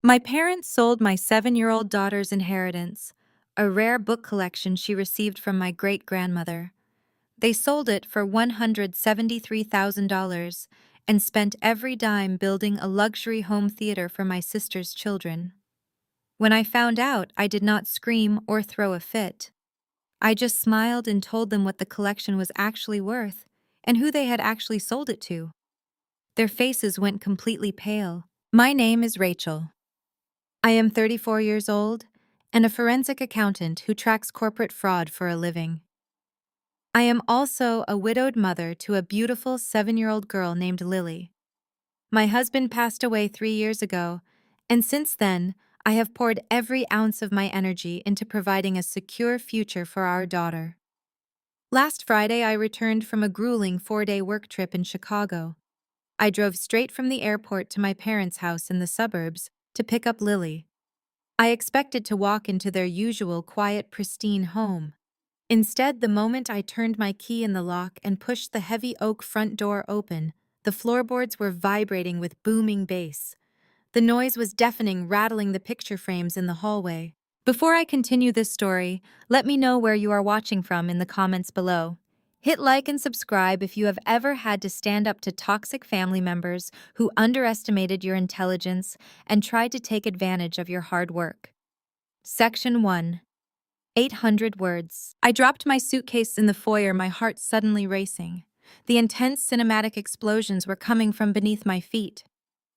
My parents sold my 7-year-old daughter's inheritance, a rare book collection she received from my great-grandmother. They sold it for $173,000 and spent every dime building a luxury home theater for my sister's children. When I found out, I did not scream or throw a fit. I just smiled and told them what the collection was actually worth and who they had actually sold it to. Their faces went completely pale. My name is Rachel. I am 34 years old and a forensic accountant who tracks corporate fraud for a living. I am also a widowed mother to a beautiful 7-year-old girl named Lily. My husband passed away 3 years ago, and since then, I have poured every ounce of my energy into providing a secure future for our daughter. Last Friday, I returned from a grueling 4-day work trip in Chicago. I drove straight from the airport to my parents' house in the suburbs to pick up Lily. I expected to walk into their usual quiet, pristine home. Instead, the moment I turned my key in the lock and pushed the heavy oak front door open, the floorboards were vibrating with booming bass. The noise was deafening, rattling the picture frames in the hallway. Before I continue this story, let me know where you are watching from in the comments below. Hit like and subscribe if you have ever had to stand up to toxic family members who underestimated your intelligence and tried to take advantage of your hard work. Section 1. 800 words. I dropped my suitcase in the foyer, my heart suddenly racing. The intense cinematic explosions were coming from beneath my feet.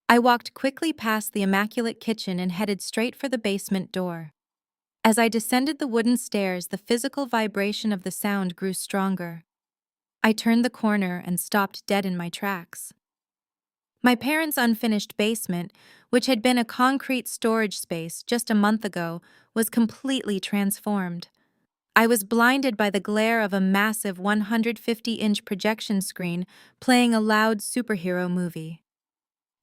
I walked quickly past the immaculate kitchen and headed straight for the basement door. As I descended the wooden stairs, the physical vibration of the sound grew stronger. I turned the corner and stopped dead in my tracks. My parents' unfinished basement, which had been a concrete storage space just a month ago, was completely transformed. I was blinded by the glare of a massive 150-inch projection screen playing a loud superhero movie.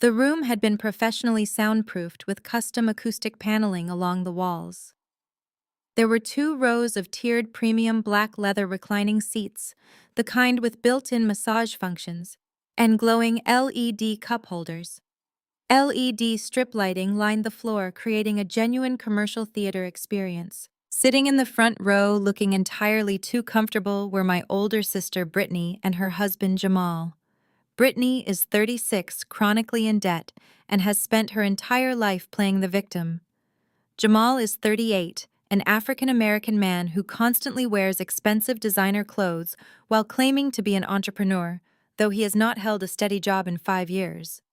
The room had been professionally soundproofed with custom acoustic paneling along the walls. There were 2 rows of tiered premium black leather reclining seats, the kind with built-in massage functions, and glowing LED cup holders. LED strip lighting lined the floor, creating a genuine commercial theater experience. Sitting in the front row, looking entirely too comfortable, were my older sister Brittany and her husband Jamal. Brittany is 36, chronically in debt, and has spent her entire life playing the victim. Jamal is 38, an African-American man who constantly wears expensive designer clothes while claiming to be an entrepreneur, though he has not held a steady job in 5 years.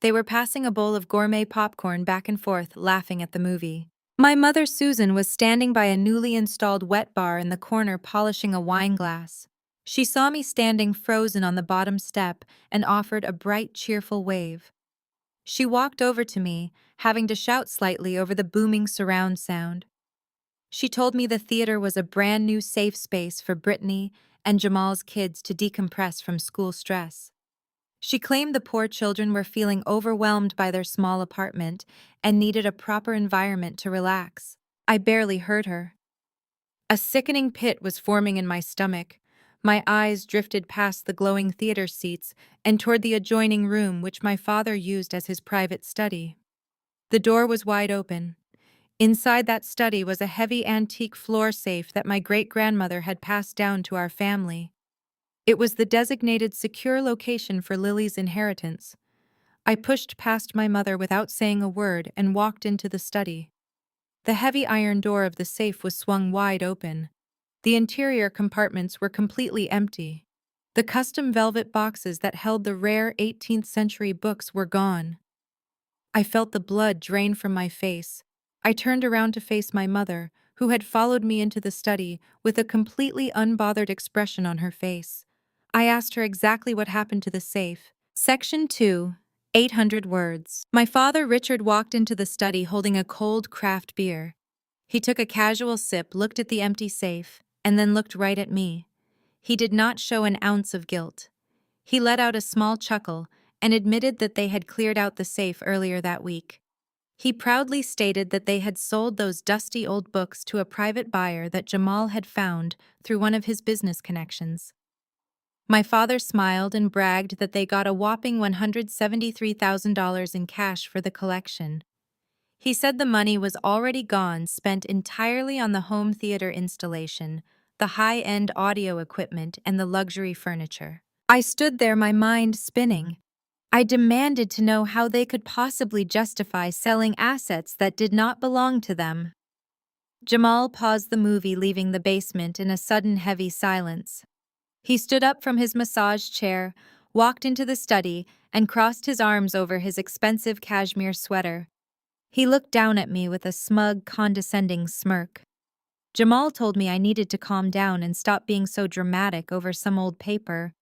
They were passing a bowl of gourmet popcorn back and forth, laughing at the movie. My mother Susan was standing by a newly installed wet bar in the corner polishing a wine glass. She saw me standing frozen on the bottom step and offered a bright, cheerful wave. She walked over to me, having to shout slightly over the booming surround sound. She told me the theater was a brand new safe space for Brittany and Jamal's kids to decompress from school stress. She claimed the poor children were feeling overwhelmed by their small apartment and needed a proper environment to relax. I barely heard her. A sickening pit was forming in my stomach. My eyes drifted past the glowing theater seats and toward the adjoining room which my father used as his private study. The door was wide open. Inside that study was a heavy antique floor safe that my great-grandmother had passed down to our family. It was the designated secure location for Lily's inheritance. I pushed past my mother without saying a word and walked into the study. The heavy iron door of the safe was swung wide open. The interior compartments were completely empty. The custom velvet boxes that held the rare 18th century books were gone. I felt the blood drain from my face. I turned around to face my mother, who had followed me into the study with a completely unbothered expression on her face. I asked her exactly what happened to the safe. Section 2. 800 words. My father Richard walked into the study holding a cold craft beer. He took a casual sip, looked at the empty safe, and then looked right at me. He did not show an ounce of guilt. He let out a small chuckle and admitted that they had cleared out the safe earlier that week. He proudly stated that they had sold those dusty old books to a private buyer that Jamal had found through one of his business connections. My father smiled and bragged that they got a whopping $173,000 in cash for the collection. He said the money was already gone, spent entirely on the home theater installation, the high-end audio equipment, and the luxury furniture. I stood there, my mind spinning. I demanded to know how they could possibly justify selling assets that did not belong to them. Jamal paused the movie, leaving the basement in a sudden heavy silence. He stood up from his massage chair, walked into the study, and crossed his arms over his expensive cashmere sweater. He looked down at me with a smug, condescending smirk. Jamal told me I needed to calm down and stop being so dramatic over some old paper.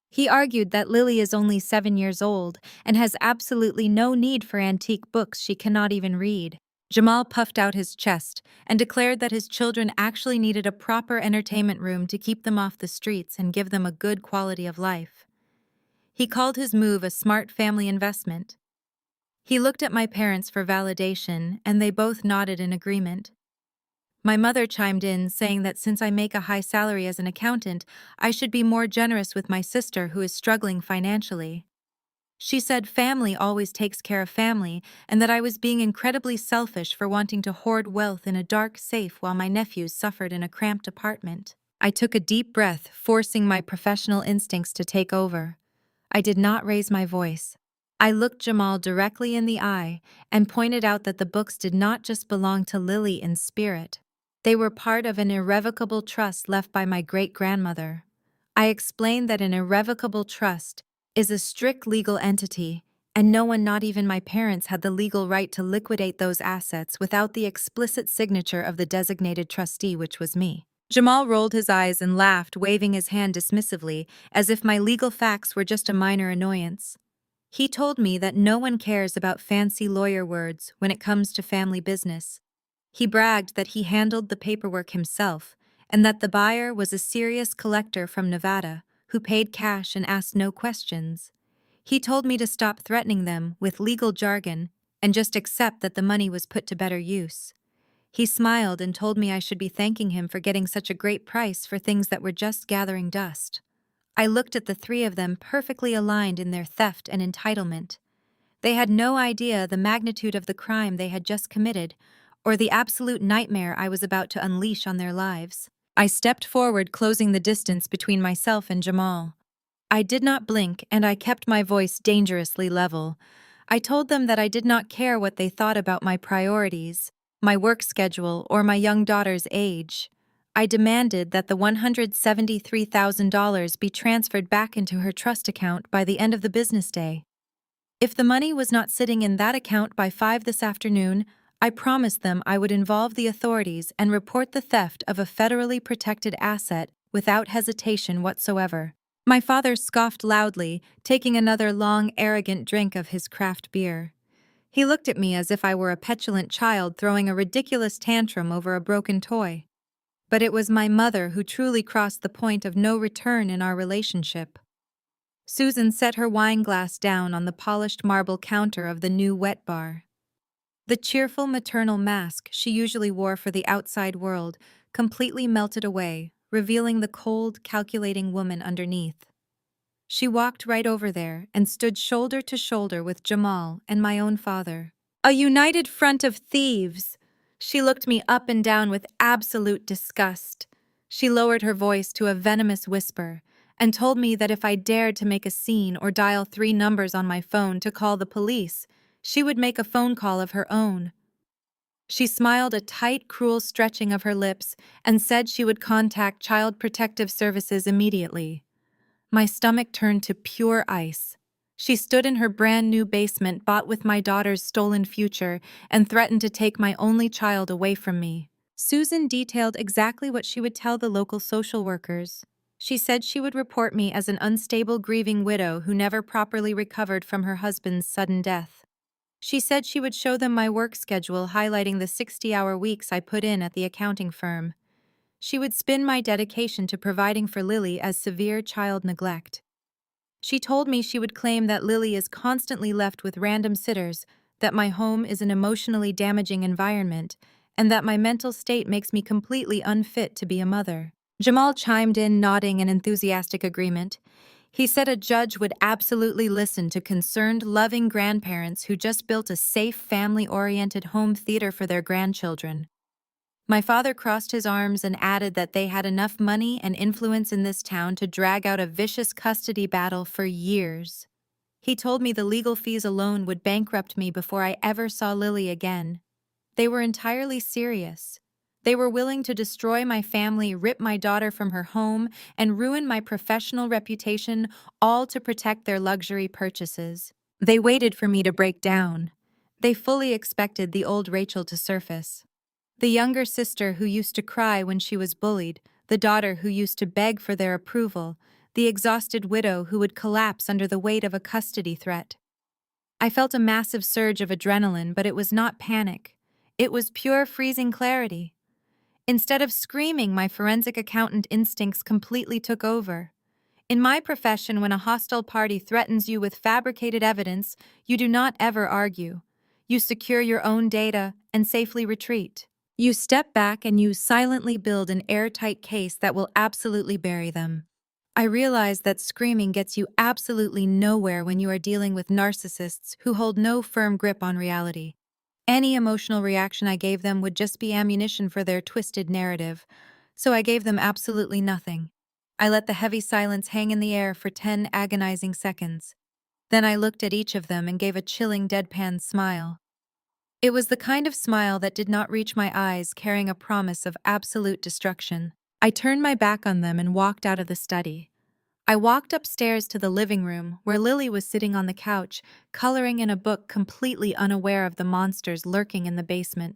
He argued that Lily is only 7 years old and has absolutely no need for antique books she cannot even read. Jamal puffed out his chest and declared that his children actually needed a proper entertainment room to keep them off the streets and give them a good quality of life. He called his move a smart family investment. He looked at my parents for validation, and they both nodded in agreement. My mother chimed in, saying that since I make a high salary as an accountant, I should be more generous with my sister who is struggling financially. She said family always takes care of family, and that I was being incredibly selfish for wanting to hoard wealth in a dark safe while my nephews suffered in a cramped apartment. I took a deep breath, forcing my professional instincts to take over. I did not raise my voice. I looked Jamal directly in the eye and pointed out that the books did not just belong to Lily in spirit. They were part of an irrevocable trust left by my great-grandmother. I explained that an irrevocable trust is a strict legal entity, and no one, not even my parents, had the legal right to liquidate those assets without the explicit signature of the designated trustee, which was me. Jamal rolled his eyes and laughed, waving his hand dismissively, as if my legal facts were just a minor annoyance. He told me that no one cares about fancy lawyer words when it comes to family business. He bragged that he handled the paperwork himself, and that the buyer was a serious collector from Nevada who paid cash and asked no questions. He told me to stop threatening them with legal jargon and just accept that the money was put to better use. He smiled and told me I should be thanking him for getting such a great price for things that were just gathering dust. I looked at the three of them, perfectly aligned in their theft and entitlement. They had no idea the magnitude of the crime they had just committed, or the absolute nightmare I was about to unleash on their lives. I stepped forward, closing the distance between myself and Jamal. I did not blink, and I kept my voice dangerously level. I told them that I did not care what they thought about my priorities, my work schedule, or my young daughter's age. I demanded that the $173,000 be transferred back into her trust account by the end of the business day. If the money was not sitting in that account by 5 this afternoon, I promised them I would involve the authorities and report the theft of a federally protected asset without hesitation whatsoever. My father scoffed loudly, taking another long, arrogant drink of his craft beer. He looked at me as if I were a petulant child throwing a ridiculous tantrum over a broken toy. But it was my mother who truly crossed the point of no return in our relationship. Susan set her wine glass down on the polished marble counter of the new wet bar. The cheerful maternal mask she usually wore for the outside world completely melted away, revealing the cold, calculating woman underneath. She walked right over there and stood shoulder to shoulder with Jamal and my own father. A united front of thieves! She looked me up and down with absolute disgust. She lowered her voice to a venomous whisper and told me that if I dared to make a scene or dial 3 numbers on my phone to call the police, she would make a phone call of her own. She smiled a tight, cruel stretching of her lips and said she would contact Child Protective Services immediately. My stomach turned to pure ice. She stood in her brand-new basement bought with my daughter's stolen future and threatened to take my only child away from me. Susan detailed exactly what she would tell the local social workers. She said she would report me as an unstable, grieving widow who never properly recovered from her husband's sudden death. She said she would show them my work schedule, highlighting the 60-hour weeks I put in at the accounting firm. She would spin my dedication to providing for Lily as severe child neglect. She told me she would claim that Lily is constantly left with random sitters, that my home is an emotionally damaging environment, and that my mental state makes me completely unfit to be a mother. Jamal chimed in, nodding in enthusiastic agreement. He said a judge would absolutely listen to concerned, loving grandparents who just built a safe, family-oriented home theater for their grandchildren. My father crossed his arms and added that they had enough money and influence in this town to drag out a vicious custody battle for years. He told me the legal fees alone would bankrupt me before I ever saw Lily again. They were entirely serious. They were willing to destroy my family, rip my daughter from her home, and ruin my professional reputation, all to protect their luxury purchases. They waited for me to break down. They fully expected the old Rachel to surface. The younger sister who used to cry when she was bullied, the daughter who used to beg for their approval, the exhausted widow who would collapse under the weight of a custody threat. I felt a massive surge of adrenaline, but it was not panic. It was pure freezing clarity. Instead of screaming, my forensic accountant instincts completely took over. In my profession, when a hostile party threatens you with fabricated evidence, you do not ever argue. You secure your own data and safely retreat. You step back and you silently build an airtight case that will absolutely bury them. I realize that screaming gets you absolutely nowhere when you are dealing with narcissists who hold no firm grip on reality. Any emotional reaction I gave them would just be ammunition for their twisted narrative, so I gave them absolutely nothing. I let the heavy silence hang in the air for 10 agonizing seconds. Then I looked at each of them and gave a chilling deadpan smile. It was the kind of smile that did not reach my eyes, carrying a promise of absolute destruction. I turned my back on them and walked out of the study. I walked upstairs to the living room, where Lily was sitting on the couch, coloring in a book, completely unaware of the monsters lurking in the basement.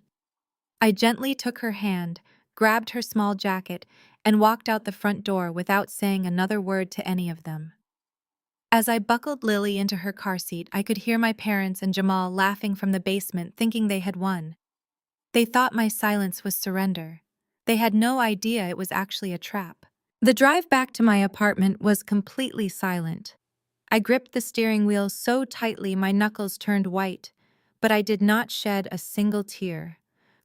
I gently took her hand, grabbed her small jacket, and walked out the front door without saying another word to any of them. As I buckled Lily into her car seat, I could hear my parents and Jamal laughing from the basement, thinking they had won. They thought my silence was surrender. They had no idea it was actually a trap. The drive back to my apartment was completely silent. I gripped the steering wheel so tightly my knuckles turned white, but I did not shed a single tear.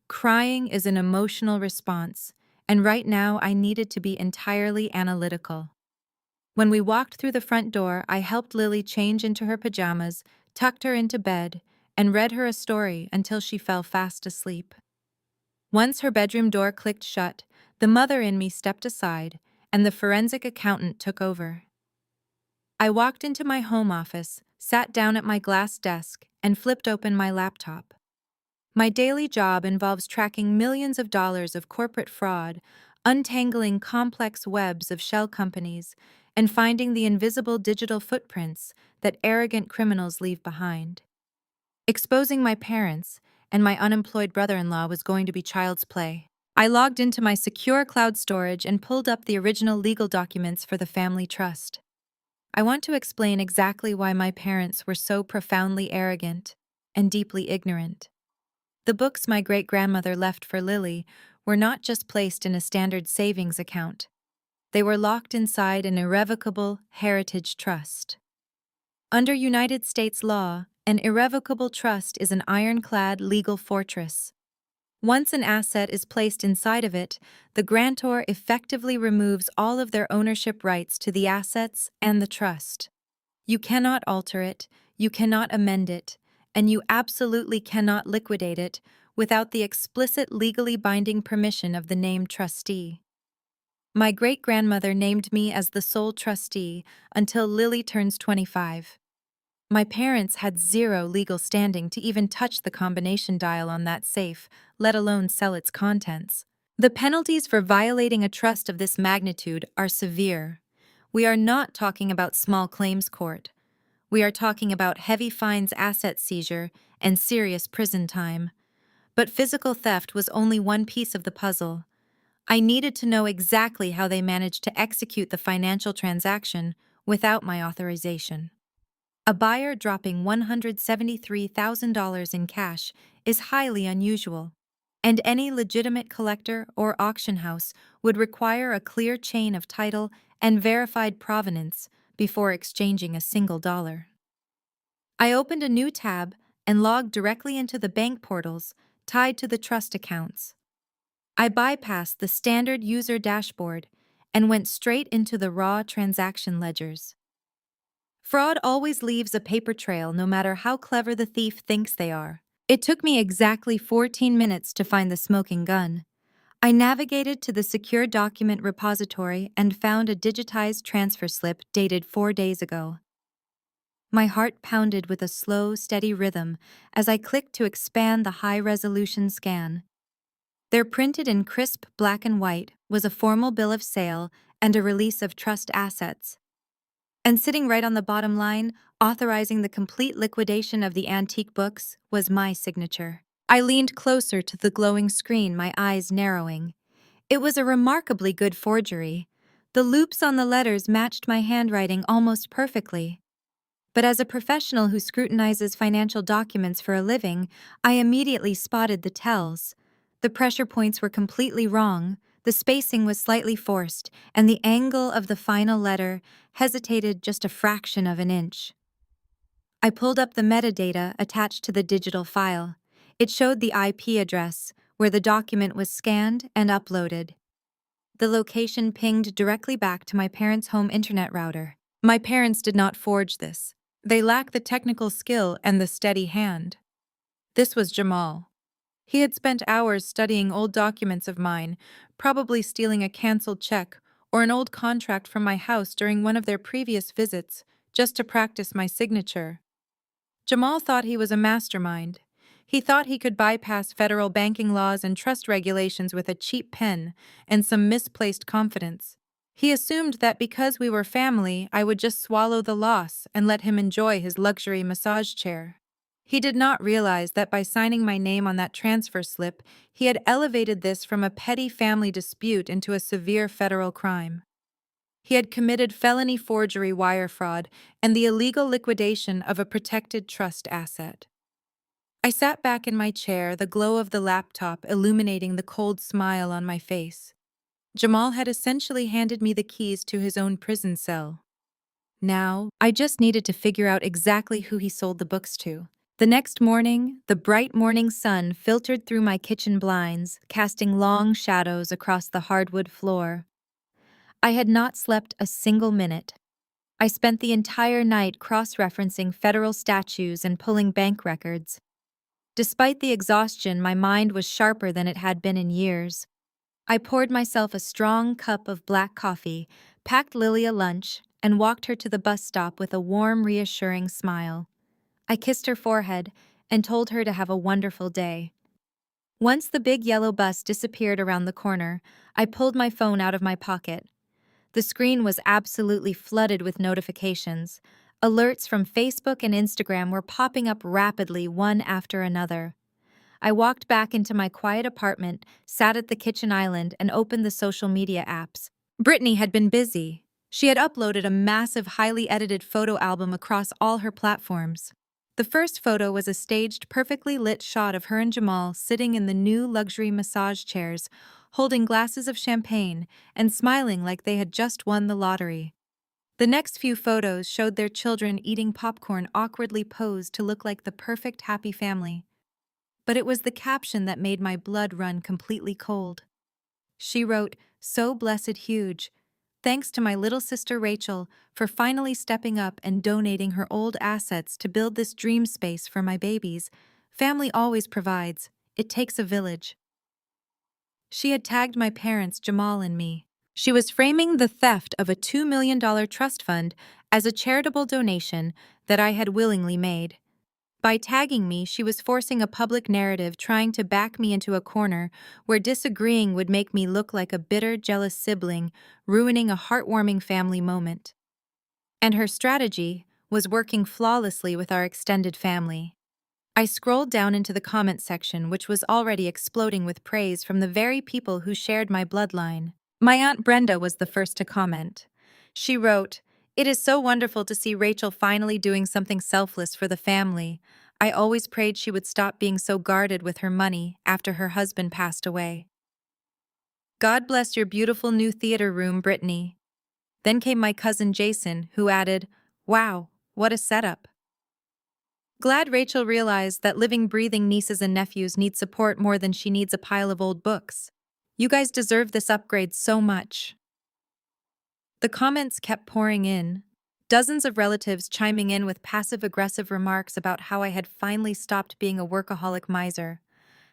Crying is an emotional response, and right now I needed to be entirely analytical. When we walked through the front door, I helped Lily change into her pajamas, tucked her into bed, and read her a story until she fell fast asleep. Once her bedroom door clicked shut, the mother in me stepped aside, and the forensic accountant took over. I walked into my home office, sat down at my glass desk, and flipped open my laptop. My daily job involves tracking millions of dollars of corporate fraud, untangling complex webs of shell companies, and finding the invisible digital footprints that arrogant criminals leave behind. Exposing my parents and my unemployed brother-in-law was going to be child's play. I logged into my secure cloud storage and pulled up the original legal documents for the family trust. I want to explain exactly why my parents were so profoundly arrogant and deeply ignorant. The books my great-grandmother left for Lily were not just placed in a standard savings account. They were locked inside an irrevocable heritage trust. Under United States law, an irrevocable trust is an ironclad legal fortress. Once an asset is placed inside of it, the grantor effectively removes all of their ownership rights to the assets and the trust. You cannot alter it, you cannot amend it, and you absolutely cannot liquidate it without the explicit legally binding permission of the named trustee. My great-grandmother named me as the sole trustee until Lily turns 25. My parents had zero legal standing to even touch the combination dial on that safe, let alone sell its contents. The penalties for violating a trust of this magnitude are severe. We are not talking about small claims court. We are talking about heavy fines, asset seizure, and serious prison time. But physical theft was only one piece of the puzzle. I needed to know exactly how they managed to execute the financial transaction without my authorization. A buyer dropping $173,000 in cash is highly unusual, and any legitimate collector or auction house would require a clear chain of title and verified provenance before exchanging a single dollar. I opened a new tab and logged directly into the bank portals tied to the trust accounts. I bypassed the standard user dashboard and went straight into the raw transaction ledgers. Fraud always leaves a paper trail no matter how clever the thief thinks they are. It took me exactly 14 minutes to find the smoking gun. I navigated to the secure document repository and found a digitized transfer slip dated 4 days ago. My heart pounded with a slow, steady rhythm as I clicked to expand the high-resolution scan. There, printed in crisp black and white, was a formal bill of sale and a release of trust assets. And sitting right on the bottom line, authorizing the complete liquidation of the antique books, was my signature. I leaned closer to the glowing screen, my eyes narrowing. It was a remarkably good forgery. The loops on the letters matched my handwriting almost perfectly. But as a professional who scrutinizes financial documents for a living, I immediately spotted the tells. The pressure points were completely wrong, the spacing was slightly forced, and the angle of the final letter hesitated just a fraction of an inch. I pulled up the metadata attached to the digital file. It showed the IP address, where the document was scanned and uploaded. The location pinged directly back to my parents' home internet router. My parents did not forge this. They lack the technical skill and the steady hand. This was Jamal. He had spent hours studying old documents of mine, probably stealing a canceled check or an old contract from my house during one of their previous visits, just to practice my signature. Jamal thought he was a mastermind. He thought he could bypass federal banking laws and trust regulations with a cheap pen and some misplaced confidence. He assumed that because we were family, I would just swallow the loss and let him enjoy his luxury massage chair. He did not realize that by signing my name on that transfer slip, he had elevated this from a petty family dispute into a severe federal crime. He had committed felony forgery, wire fraud, and the illegal liquidation of a protected trust asset. I sat back in my chair, the glow of the laptop illuminating the cold smile on my face. Jamal had essentially handed me the keys to his own prison cell. Now, I just needed to figure out exactly who he sold the books to. The next morning, the bright morning sun filtered through my kitchen blinds, casting long shadows across the hardwood floor. I had not slept a single minute. I spent the entire night cross-referencing federal statutes and pulling bank records. Despite the exhaustion, my mind was sharper than it had been in years. I poured myself a strong cup of black coffee, packed Lily a lunch, and walked her to the bus stop with a warm, reassuring smile. I kissed her forehead and told her to have a wonderful day. Once the big yellow bus disappeared around the corner, I pulled my phone out of my pocket. The screen was absolutely flooded with notifications. Alerts from Facebook and Instagram were popping up rapidly, one after another. I walked back into my quiet apartment, sat at the kitchen island, and opened the social media apps. Brittany had been busy. She had uploaded a massive, highly edited photo album across all her platforms. The first photo was a staged, perfectly lit shot of her and Jamal sitting in the new luxury massage chairs, holding glasses of champagne and smiling like they had just won the lottery. The next few photos showed their children eating popcorn awkwardly posed to look like the perfect happy family. But it was the caption that made my blood run completely cold. She wrote, "So blessed huge. Thanks to my little sister Rachel for finally stepping up and donating her old assets to build this dream space for my babies. Family always provides. It takes a village." She had tagged my parents, Jamal and me. She was framing the theft of a $2 million trust fund as a charitable donation that I had willingly made. By tagging me, she was forcing a public narrative, trying to back me into a corner where disagreeing would make me look like a bitter, jealous sibling, ruining a heartwarming family moment. And her strategy was working flawlessly with our extended family. I scrolled down into the comment section, which was already exploding with praise from the very people who shared my bloodline. My Aunt Brenda was the first to comment. She wrote, "It is so wonderful to see Rachel finally doing something selfless for the family. I always prayed she would stop being so guarded with her money after her husband passed away. God bless your beautiful new theater room, Brittany." Then came my cousin Jason, who added, "Wow, what a setup." Glad Rachel realized that living, breathing nieces and nephews need support more than she needs a pile of old books. You guys deserve this upgrade so much. The comments kept pouring in. dozens of relatives chiming in with passive-aggressive remarks about how I had finally stopped being a workaholic miser,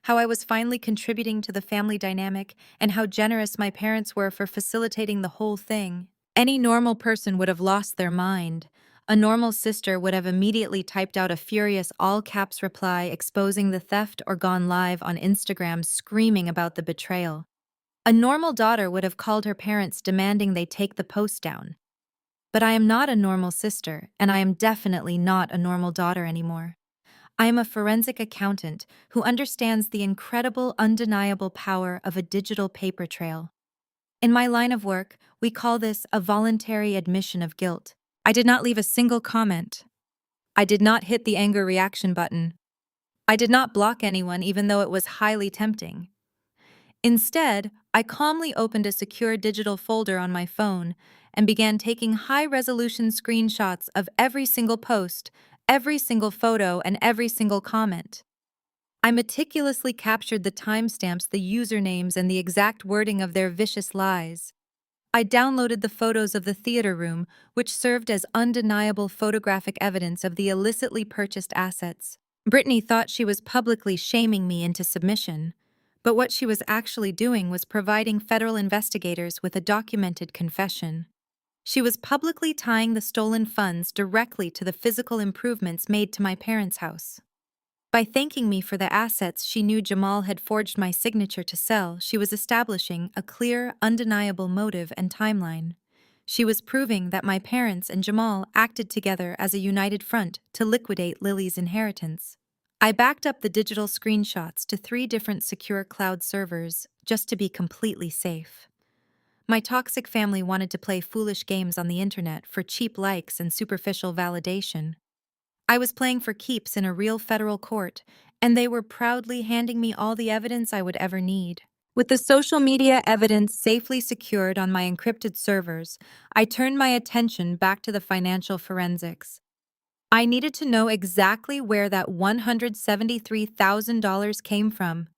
how I was finally contributing to the family dynamic, and how generous my parents were for facilitating the whole thing. Any normal person would have lost their mind. A normal sister would have immediately typed out a furious all-caps reply exposing the theft or gone live on Instagram screaming about the betrayal. A normal daughter would have called her parents demanding they take the post down. But I am not a normal sister, and I am definitely not a normal daughter anymore. I am a forensic accountant who understands the incredible, undeniable power of a digital paper trail. In my line of work, we call this a voluntary admission of guilt. I did not leave a single comment. I did not hit the anger reaction button. I did not block anyone even though it was highly tempting. Instead, I calmly opened a secure digital folder on my phone and began taking high-resolution screenshots of every single post, every single photo, and every single comment. I meticulously captured the timestamps, the usernames, and the exact wording of their vicious lies. I downloaded the photos of the theater room, which served as undeniable photographic evidence of the illicitly purchased assets. Brittany thought she was publicly shaming me into submission, but what she was actually doing was providing federal investigators with a documented confession. She was publicly tying the stolen funds directly to the physical improvements made to my parents' house. By thanking me for the assets she knew Jamal had forged my signature to sell, she was establishing a clear, undeniable motive and timeline. She was proving that my parents and Jamal acted together as a united front to liquidate Lily's inheritance. I backed up the digital screenshots to 3 different secure cloud servers just to be completely safe. My toxic family wanted to play foolish games on the internet for cheap likes and superficial validation. I was playing for keeps in a real federal court, and they were proudly handing me all the evidence I would ever need. With the social media evidence safely secured on my encrypted servers, I turned my attention back to the financial forensics. I needed to know exactly where that $173,000 came from.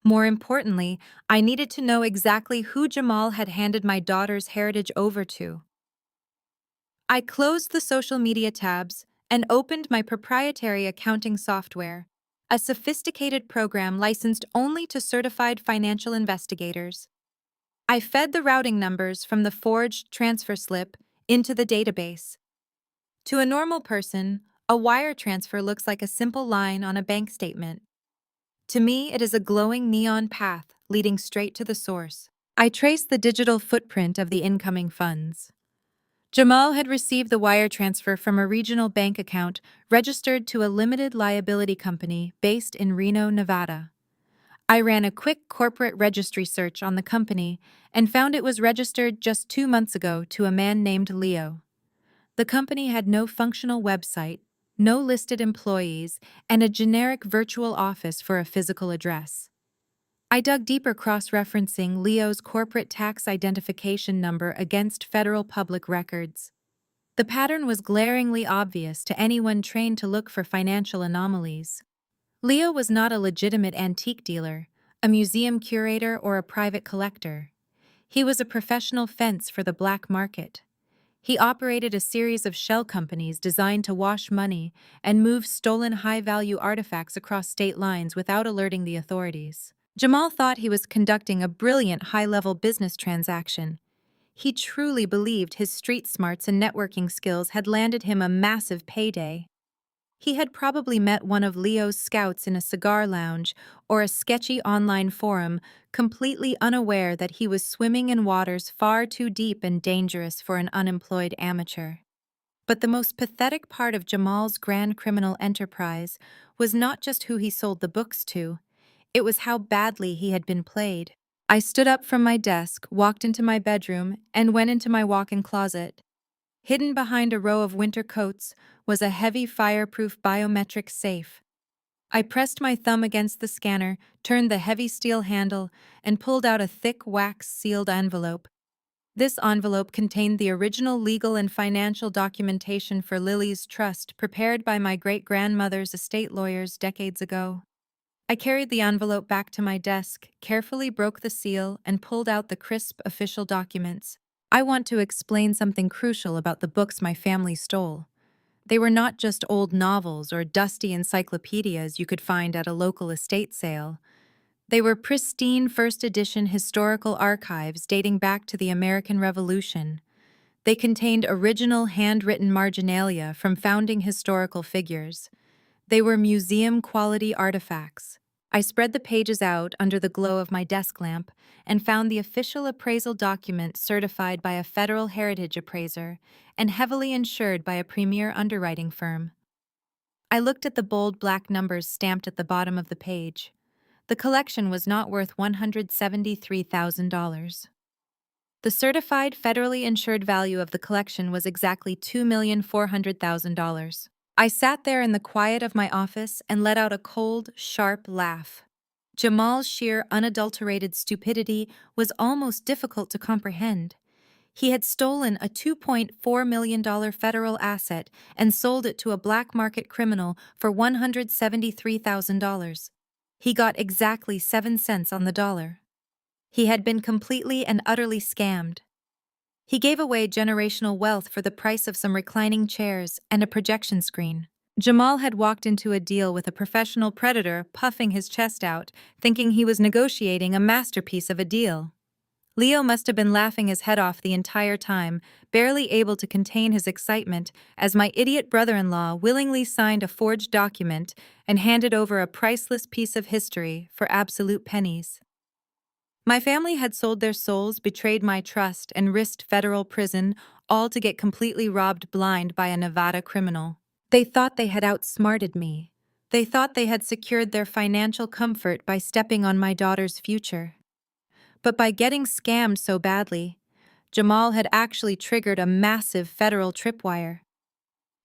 More importantly, I needed to know exactly who Jamal had handed my daughter's heritage over to. I closed the social media tabs and opened my proprietary accounting software, a sophisticated program licensed only to certified financial investigators. I fed the routing numbers from the forged transfer slip into the database. To a normal person, a wire transfer looks like a simple line on a bank statement. To me, it is a glowing neon path leading straight to the source. I traced the digital footprint of the incoming funds. Jamal had received the wire transfer from a regional bank account registered to a limited liability company based in Reno, Nevada. I ran a quick corporate registry search on the company and found it was registered just 2 months ago to a man named Leo. The company had no functional website, no listed employees, and a generic virtual office for a physical address. I dug deeper, cross-referencing Leo's corporate tax identification number against federal public records. The pattern was glaringly obvious to anyone trained to look for financial anomalies. Leo was not a legitimate antique dealer, a museum curator, or a private collector. He was a professional fence for the black market. He operated a series of shell companies designed to wash money and move stolen high-value artifacts across state lines without alerting the authorities. Jamal thought he was conducting a brilliant high-level business transaction. He truly believed his street smarts and networking skills had landed him a massive payday. He had probably met one of Leo's scouts in a cigar lounge or a sketchy online forum, completely unaware that he was swimming in waters far too deep and dangerous for an unemployed amateur. But the most pathetic part of Jamal's grand criminal enterprise was not just who he sold the books to, it was how badly he had been played. I stood up from my desk, walked into my bedroom, and went into my walk-in closet. Hidden behind a row of winter coats was a heavy fireproof biometric safe. I pressed my thumb against the scanner, turned the heavy steel handle, and pulled out a thick wax-sealed envelope. This envelope contained the original legal and financial documentation for Lily's trust prepared by my great-grandmother's estate lawyers decades ago. I carried the envelope back to my desk, carefully broke the seal, and pulled out the crisp official documents. I want to explain something crucial about the books my family stole. They were not just old novels or dusty encyclopedias you could find at a local estate sale. They were pristine first edition historical archives dating back to the American Revolution. They contained original handwritten marginalia from founding historical figures. They were museum-quality artifacts. I spread the pages out under the glow of my desk lamp and found the official appraisal document certified by a federal heritage appraiser and heavily insured by a premier underwriting firm. I looked at the bold black numbers stamped at the bottom of the page. The collection was not worth $173,000. The certified federally insured value of the collection was exactly $2,400,000. I sat there in the quiet of my office and let out a cold, sharp laugh. Jamal's sheer, unadulterated stupidity was almost difficult to comprehend. He had stolen a $2.4 million federal asset and sold it to a black market criminal for $173,000. He got exactly 7 cents on the dollar. He had been completely and utterly scammed. He gave away generational wealth for the price of some reclining chairs and a projection screen. Jamal had walked into a deal with a professional predator, puffing his chest out, thinking he was negotiating a masterpiece of a deal. Leo must have been laughing his head off the entire time, barely able to contain his excitement, as my idiot brother-in-law willingly signed a forged document and handed over a priceless piece of history for absolute pennies. My family had sold their souls, betrayed my trust, and risked federal prison, all to get completely robbed blind by a Nevada criminal. They thought they had outsmarted me. They thought they had secured their financial comfort by stepping on my daughter's future. But by getting scammed so badly, Jamal had actually triggered a massive federal tripwire.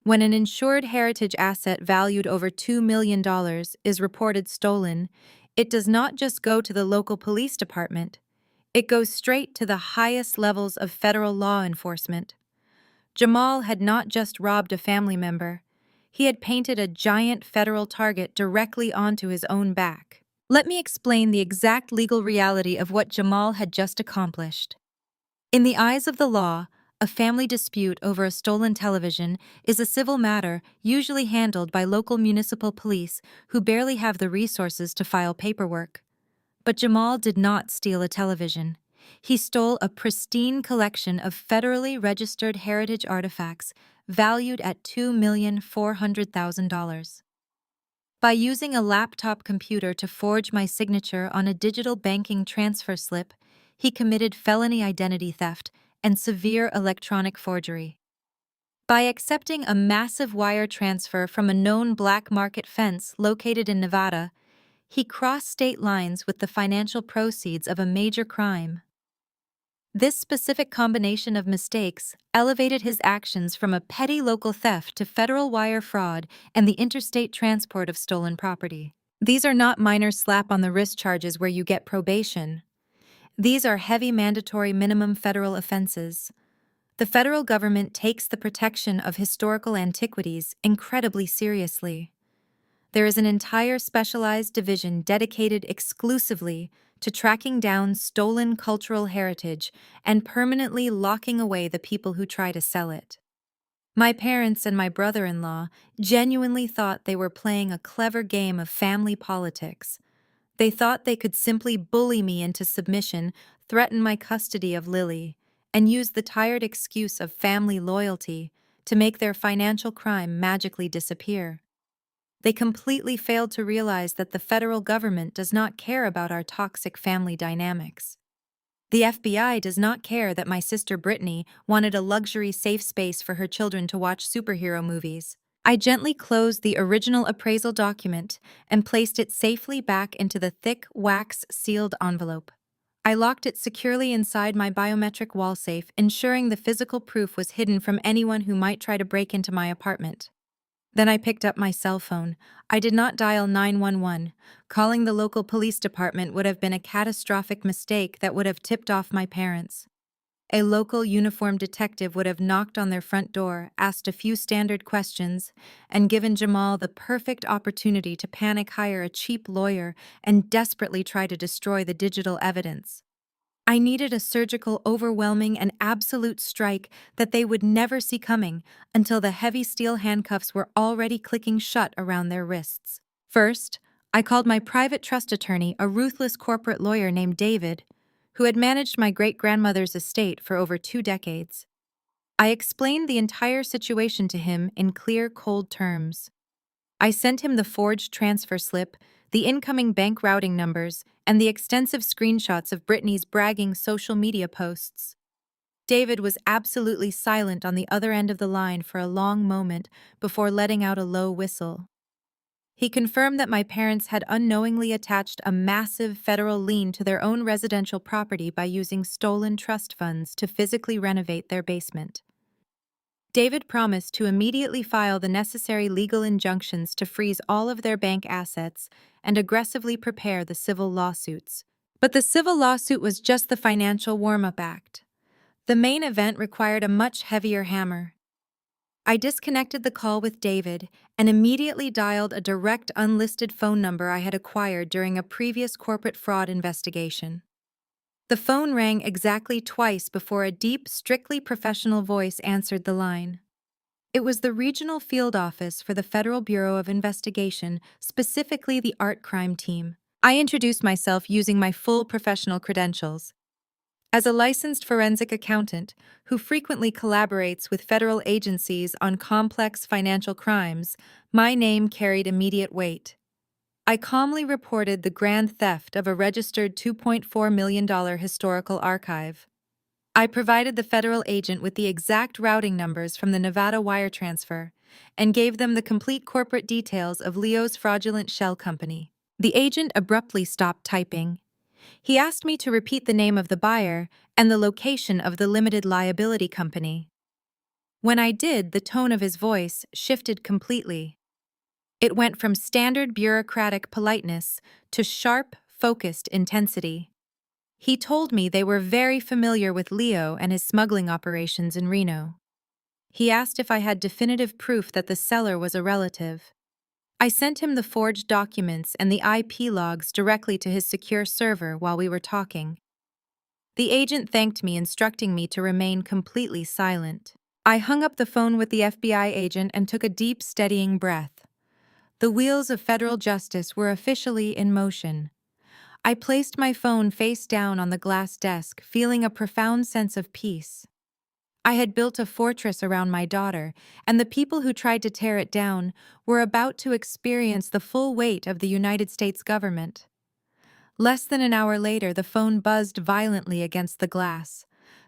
When an insured heritage asset valued over $2 million is reported stolen, it does not just go to the local police department. It goes straight to the highest levels of federal law enforcement. Jamal had not just robbed a family member. He had painted a giant federal target directly onto his own back. Let me explain the exact legal reality of what Jamal had just accomplished. In the eyes of the law, a family dispute over a stolen television is a civil matter usually handled by local municipal police who barely have the resources to file paperwork. But Jamal did not steal a television. He stole a pristine collection of federally registered heritage artifacts valued at $2,400,000. By using a laptop computer to forge my signature on a digital banking transfer slip, he committed felony identity theft and severe electronic forgery. By accepting a massive wire transfer from a known black market fence located in Nevada, he crossed state lines with the financial proceeds of a major crime. This specific combination of mistakes elevated his actions from a petty local theft to federal wire fraud and the interstate transport of stolen property. These are not minor slap-on-the-wrist charges where you get probation. These are heavy mandatory minimum federal offenses. The federal government takes the protection of historical antiquities incredibly seriously. There is an entire specialized division dedicated exclusively to tracking down stolen cultural heritage and permanently locking away the people who try to sell it. My parents and my brother-in-law genuinely thought they were playing a clever game of family politics. They thought they could simply bully me into submission, threaten my custody of Lily, and use the tired excuse of family loyalty to make their financial crime magically disappear. They completely failed to realize that the federal government does not care about our toxic family dynamics. The FBI does not care that my sister Brittany wanted a luxury safe space for her children to watch superhero movies. I gently closed the original appraisal document and placed it safely back into the thick, wax-sealed envelope. I locked it securely inside my biometric wall safe, ensuring the physical proof was hidden from anyone who might try to break into my apartment. Then I picked up my cell phone. I did not dial 911. Calling the local police department would have been a catastrophic mistake that would have tipped off my parents. A local uniformed detective would have knocked on their front door, asked a few standard questions, and given Jamal the perfect opportunity to panic hire a cheap lawyer and desperately try to destroy the digital evidence. I needed a surgical, overwhelming, and absolute strike that they would never see coming until the heavy steel handcuffs were already clicking shut around their wrists. First, I called my private trust attorney, a ruthless corporate lawyer named David, who had managed my great-grandmother's estate for over 2 decades. I explained the entire situation to him in clear, cold terms. I sent him the forged transfer slip, the incoming bank routing numbers, and the extensive screenshots of Brittany's bragging social media posts. David was absolutely silent on the other end of the line for a long moment before letting out a low whistle. He confirmed that my parents had unknowingly attached a massive federal lien to their own residential property by using stolen trust funds to physically renovate their basement. David promised to immediately file the necessary legal injunctions to freeze all of their bank assets and aggressively prepare the civil lawsuits. But the civil lawsuit was just the financial warm-up act. The main event required a much heavier hammer. I disconnected the call with David and immediately dialed a direct unlisted phone number I had acquired during a previous corporate fraud investigation. The phone rang exactly twice before a deep, strictly professional voice answered the line. It was the regional field office for the Federal Bureau of Investigation, specifically the art crime team. I introduced myself using my full professional credentials. As a licensed forensic accountant who frequently collaborates with federal agencies on complex financial crimes, my name carried immediate weight. I calmly reported the grand theft of a registered $2.4 million historical archive. I provided the federal agent with the exact routing numbers from the Nevada wire transfer and gave them the complete corporate details of Leo's fraudulent shell company. The agent abruptly stopped typing. He asked me to repeat the name of the buyer and the location of the limited liability company. When I did, the tone of his voice shifted completely. It went from standard bureaucratic politeness to sharp, focused intensity. He told me they were very familiar with Leo and his smuggling operations in Reno. He asked if I had definitive proof that the seller was a relative. I sent him the forged documents and the IP logs directly to his secure server while we were talking. The agent thanked me, instructing me to remain completely silent. I hung up the phone with the FBI agent and took a deep, steadying breath. The wheels of federal justice were officially in motion. I placed my phone face down on the glass desk, feeling a profound sense of peace. I had built a fortress around my daughter, and the people who tried to tear it down were about to experience the full weight of the United States government. Less than an hour later, the phone buzzed violently against the glass.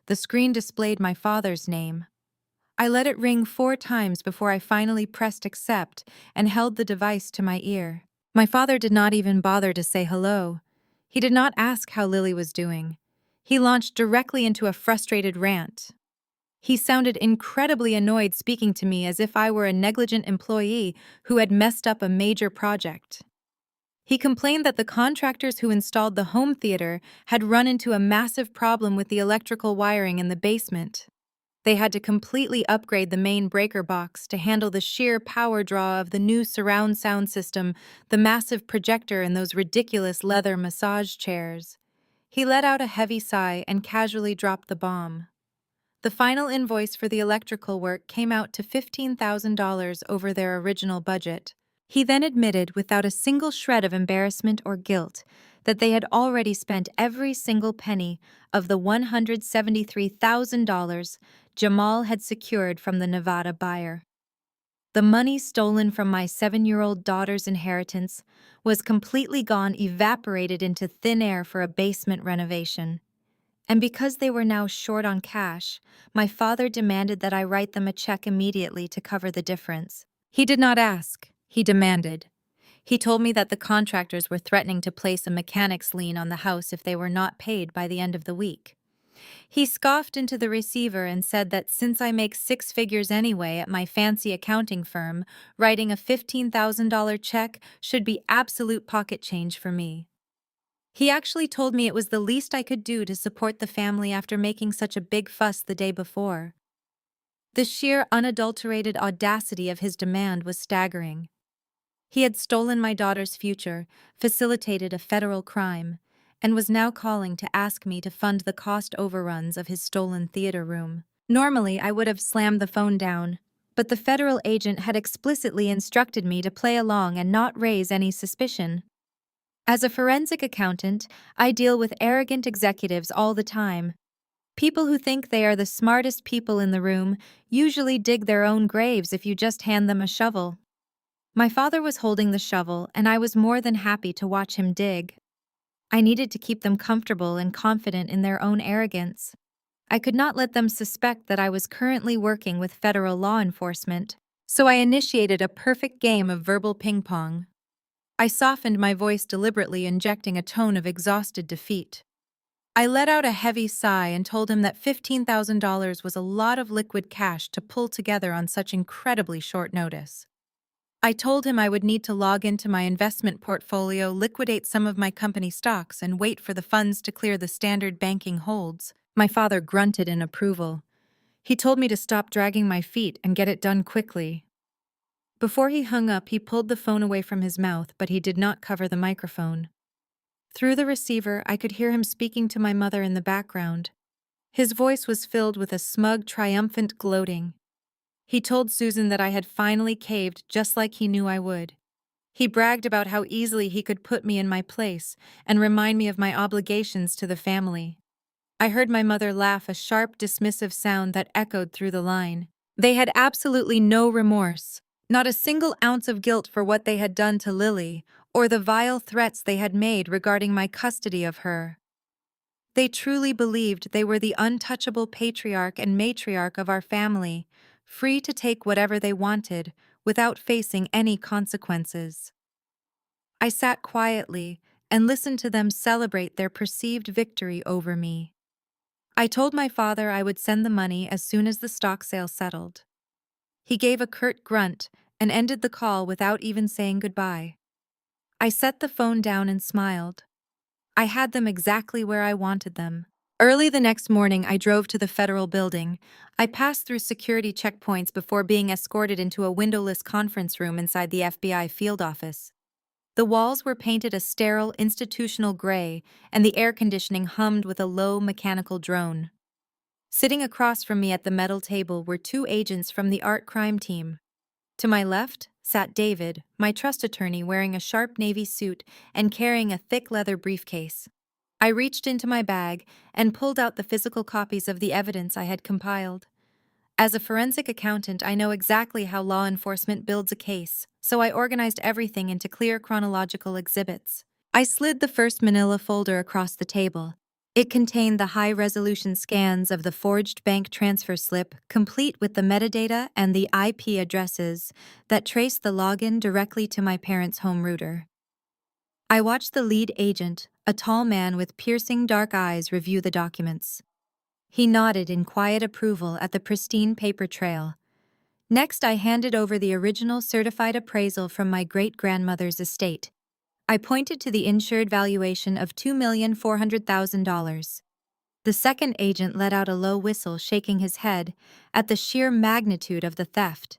The screen displayed my father's name. I let it ring 4 times before I finally pressed accept and held the device to my ear. My father did not even bother to say hello. He did not ask how Lily was doing. He launched directly into a frustrated rant. He sounded incredibly annoyed, speaking to me as if I were a negligent employee who had messed up a major project. He complained that the contractors who installed the home theater had run into a massive problem with the electrical wiring in the basement. They had to completely upgrade the main breaker box to handle the sheer power draw of the new surround sound system, the massive projector, and those ridiculous leather massage chairs. He let out a heavy sigh and casually dropped the bomb. The final invoice for the electrical work came out to $15,000 over their original budget. He then admitted, without a single shred of embarrassment or guilt, that they had already spent every single penny of the $173,000 Jamal had secured from the Nevada buyer. The money stolen from my 7-year-old daughter's inheritance was completely gone, evaporated into thin air for a basement renovation. And because they were now short on cash, my father demanded that I write them a check immediately to cover the difference. He did not ask, he demanded. He told me that the contractors were threatening to place a mechanic's lien on the house if they were not paid by the end of the week. He scoffed into the receiver and said that since I make 6 figures anyway at my fancy accounting firm, writing a $15,000 check should be absolute pocket change for me. He actually told me it was the least I could do to support the family after making such a big fuss the day before. The sheer, unadulterated audacity of his demand was staggering. He had stolen my daughter's future, facilitated a federal crime, and was now calling to ask me to fund the cost overruns of his stolen theater room. Normally, I would have slammed the phone down, but the federal agent had explicitly instructed me to play along and not raise any suspicion. As a forensic accountant, I deal with arrogant executives all the time. People who think they are the smartest people in the room usually dig their own graves if you just hand them a shovel. My father was holding the shovel, and I was more than happy to watch him dig. I needed to keep them comfortable and confident in their own arrogance. I could not let them suspect that I was currently working with federal law enforcement, so I initiated a perfect game of verbal ping pong. I softened my voice deliberately, injecting a tone of exhausted defeat. I let out a heavy sigh and told him that $15,000 was a lot of liquid cash to pull together on such incredibly short notice. I told him I would need to log into my investment portfolio, liquidate some of my company stocks, and wait for the funds to clear the standard banking holds. My father grunted in approval. He told me to stop dragging my feet and get it done quickly. Before he hung up, he pulled the phone away from his mouth, but he did not cover the microphone. Through the receiver, I could hear him speaking to my mother in the background. His voice was filled with a smug, triumphant gloating. He told Susan that I had finally caved just like he knew I would. He bragged about how easily he could put me in my place and remind me of my obligations to the family. I heard my mother laugh, a sharp, dismissive sound that echoed through the line. They had absolutely no remorse, not a single ounce of guilt for what they had done to Lily, or the vile threats they had made regarding my custody of her. They truly believed they were the untouchable patriarch and matriarch of our family, free to take whatever they wanted without facing any consequences. I sat quietly and listened to them celebrate their perceived victory over me. I told my father I would send the money as soon as the stock sale settled. He gave a curt grunt and ended the call without even saying goodbye. I set the phone down and smiled. I had them exactly where I wanted them. Early the next morning, I drove to the federal building. I passed through security checkpoints before being escorted into a windowless conference room inside the FBI field office. The walls were painted a sterile, institutional gray, and the air conditioning hummed with a low, mechanical drone. Sitting across from me at the metal table were two agents from the art crime team. To my left sat David, my trust attorney, wearing a sharp navy suit and carrying a thick leather briefcase. I reached into my bag and pulled out the physical copies of the evidence I had compiled. As a forensic accountant, I know exactly how law enforcement builds a case, so I organized everything into clear chronological exhibits. I slid the first manila folder across the table. It contained the high-resolution scans of the forged bank transfer slip, complete with the metadata and the IP addresses that traced the login directly to my parents' home router. I watched the lead agent, a tall man with piercing dark eyes, review the documents. He nodded in quiet approval at the pristine paper trail. Next, I handed over the original certified appraisal from my great-grandmother's estate. I pointed to the insured valuation of $2,400,000. The second agent let out a low whistle, shaking his head at the sheer magnitude of the theft.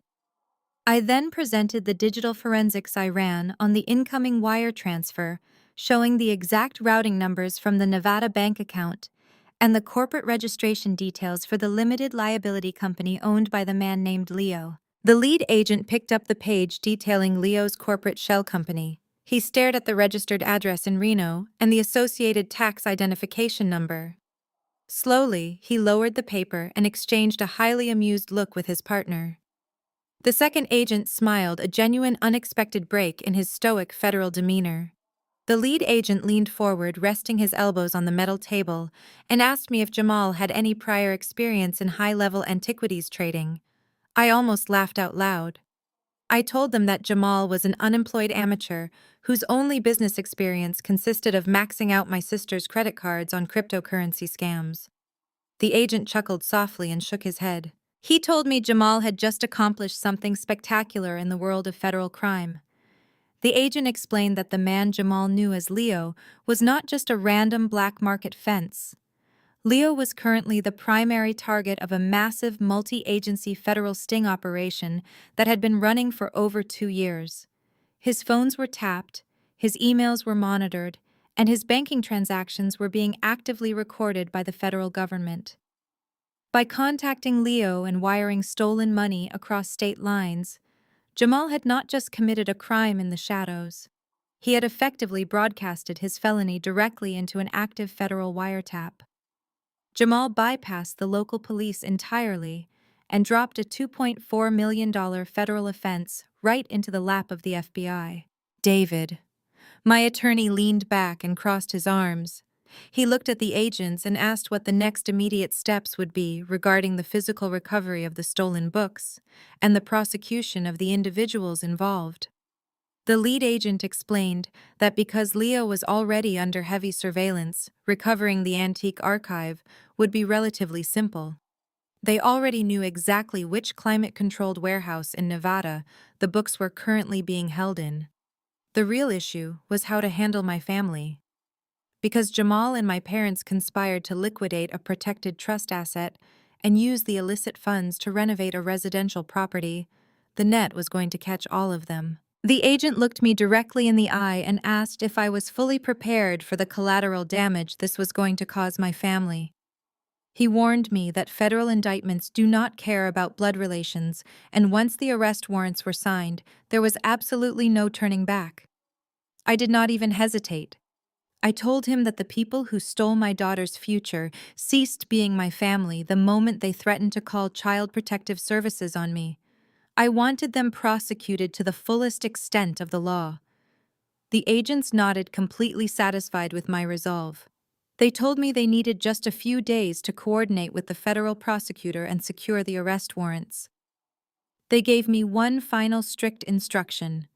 I then presented the digital forensics I ran on the incoming wire transfer, showing the exact routing numbers from the Nevada bank account and the corporate registration details for the limited liability company owned by the man named Leo. The lead agent picked up the page detailing Leo's corporate shell company. He stared at the registered address in Reno and the associated tax identification number. Slowly, he lowered the paper and exchanged a highly amused look with his partner. The second agent smiled, a genuine, unexpected break in his stoic federal demeanor. The lead agent leaned forward, resting his elbows on the metal table, and asked me if Jamal had any prior experience in high-level antiquities trading. I almost laughed out loud. I told them that Jamal was an unemployed amateur whose only business experience consisted of maxing out my sister's credit cards on cryptocurrency scams. The agent chuckled softly and shook his head. He told me Jamal had just accomplished something spectacular in the world of federal crime. The agent explained that the man Jamal knew as Leo was not just a random black market fence. Leo was currently the primary target of a massive multi-agency federal sting operation that had been running for over 2 years. His phones were tapped, his emails were monitored, and his banking transactions were being actively recorded by the federal government. By contacting Leo and wiring stolen money across state lines, Jamal had not just committed a crime in the shadows. He had effectively broadcasted his felony directly into an active federal wiretap. Jamal bypassed the local police entirely and dropped a $2.4 million federal offense right into the lap of the FBI. David. My attorney leaned back and crossed his arms. He looked at the agents and asked what the next immediate steps would be regarding the physical recovery of the stolen books and the prosecution of the individuals involved. The lead agent explained that because Leo was already under heavy surveillance, recovering the antique archive would be relatively simple. They already knew exactly which climate-controlled warehouse in Nevada the books were currently being held in. The real issue was how to handle my family. Because Jamal and my parents conspired to liquidate a protected trust asset and use the illicit funds to renovate a residential property, the net was going to catch all of them. The agent looked me directly in the eye and asked if I was fully prepared for the collateral damage this was going to cause my family. He warned me that federal indictments do not care about blood relations, and once the arrest warrants were signed, there was absolutely no turning back. I did not even hesitate. I told him that the people who stole my daughter's future ceased being my family the moment they threatened to call Child Protective Services on me. I wanted them prosecuted to the fullest extent of the law. The agents nodded, completely satisfied with my resolve. They told me they needed just a few days to coordinate with the federal prosecutor and secure the arrest warrants. They gave me one final strict instruction.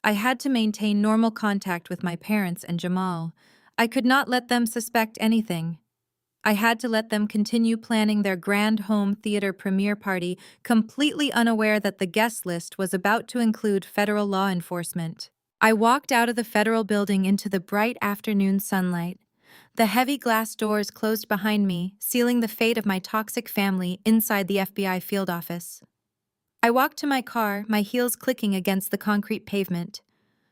I had to maintain normal contact with my parents and Jamal. I could not let them suspect anything. I had to let them continue planning their grand home theater premiere party, completely unaware that the guest list was about to include federal law enforcement. I walked out of the federal building into the bright afternoon sunlight. The heavy glass doors closed behind me, sealing the fate of my toxic family inside the FBI field office. I walked to my car, my heels clicking against the concrete pavement.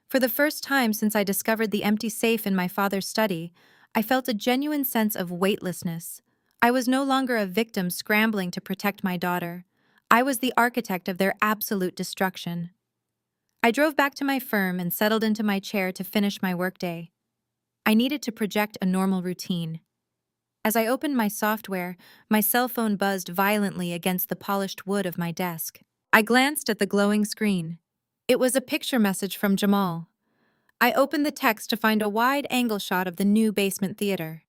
For the first time since I discovered the empty safe in my father's study, I felt a genuine sense of weightlessness. I was no longer a victim scrambling to protect my daughter. I was the architect of their absolute destruction. I drove back to my firm and settled into my chair to finish my workday. I needed to project a normal routine. As I opened my software, my cell phone buzzed violently against the polished wood of my desk. I glanced at the glowing screen. It was a picture message from Jamal. I opened the text to find a wide-angle shot of the new basement theater.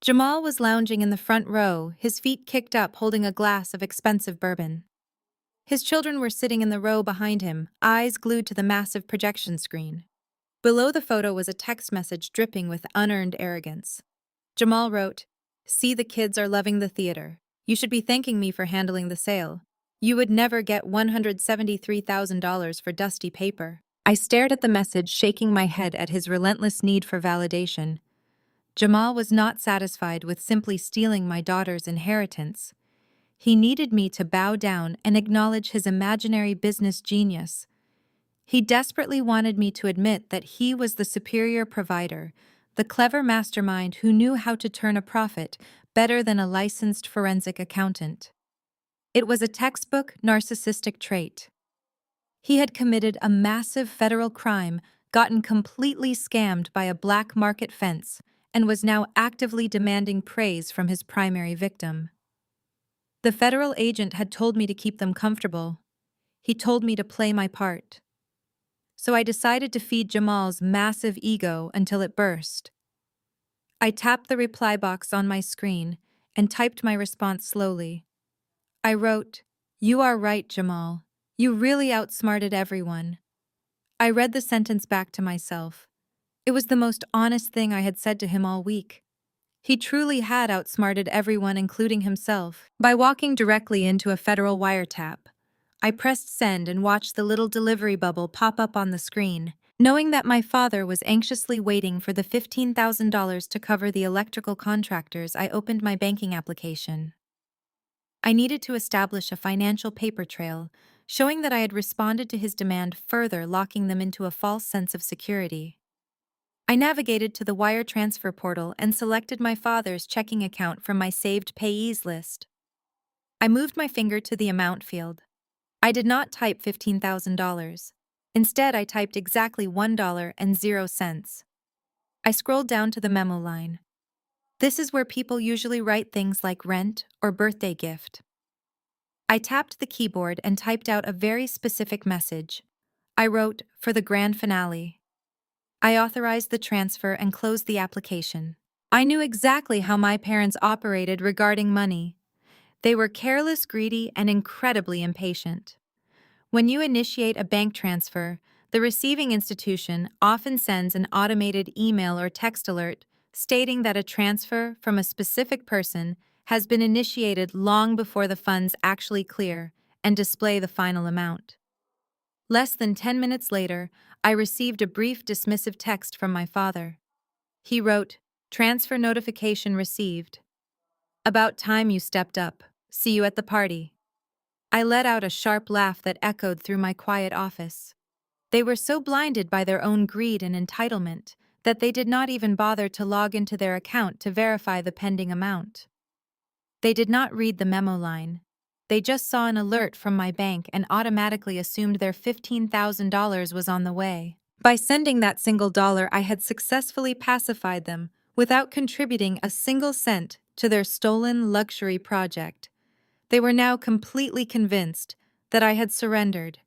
Jamal was lounging in the front row, his feet kicked up, holding a glass of expensive bourbon. His children were sitting in the row behind him, eyes glued to the massive projection screen. Below the photo was a text message dripping with unearned arrogance. Jamal wrote, "See, the kids are loving the theater. You should be thanking me for handling the sale. You would never get $173,000 for dusty paper." I stared at the message, shaking my head at his relentless need for validation. Jamal was not satisfied with simply stealing my daughter's inheritance. He needed me to bow down and acknowledge his imaginary business genius. He desperately wanted me to admit that he was the superior provider, the clever mastermind who knew how to turn a profit better than a licensed forensic accountant. It was a textbook narcissistic trait. He had committed a massive federal crime, gotten completely scammed by a black market fence, and was now actively demanding praise from his primary victim. The federal agent had told me to keep them comfortable. He told me to play my part. So I decided to feed Jamal's massive ego until it burst. I tapped the reply box on my screen and typed my response slowly. I wrote, "You are right, Jamal. You really outsmarted everyone." I read the sentence back to myself. It was the most honest thing I had said to him all week. He truly had outsmarted everyone, including himself. By walking directly into a federal wiretap, I pressed send and watched the little delivery bubble pop up on the screen. Knowing that my father was anxiously waiting for the $15,000 to cover the electrical contractors, I opened my banking application. I needed to establish a financial paper trail, showing that I had responded to his demand, further locking them into a false sense of security. I navigated to the wire transfer portal and selected my father's checking account from my saved payees list. I moved my finger to the amount field. I did not type $15,000. Instead, I typed exactly $1.00. I scrolled down to the memo line. This is where people usually write things like rent or birthday gift. I tapped the keyboard and typed out a very specific message. I wrote, for the grand finale. I authorized the transfer and closed the application. I knew exactly how my parents operated regarding money. They were careless, greedy, and incredibly impatient. When you initiate a bank transfer, the receiving institution often sends an automated email or text alert stating that a transfer from a specific person has been initiated long before the funds actually clear and display the final amount. Less than 10 minutes later, I received a brief dismissive text from my father. He wrote, "Transfer notification received. About time you stepped up. See you at the party." I let out a sharp laugh that echoed through my quiet office. They were so blinded by their own greed and entitlement that they did not even bother to log into their account to verify the pending amount. They did not read the memo line. They just saw an alert from my bank and automatically assumed their $15,000 was on the way. By sending that single dollar, I had successfully pacified them without contributing a single cent to their stolen luxury project. They were now completely convinced that I had surrendered.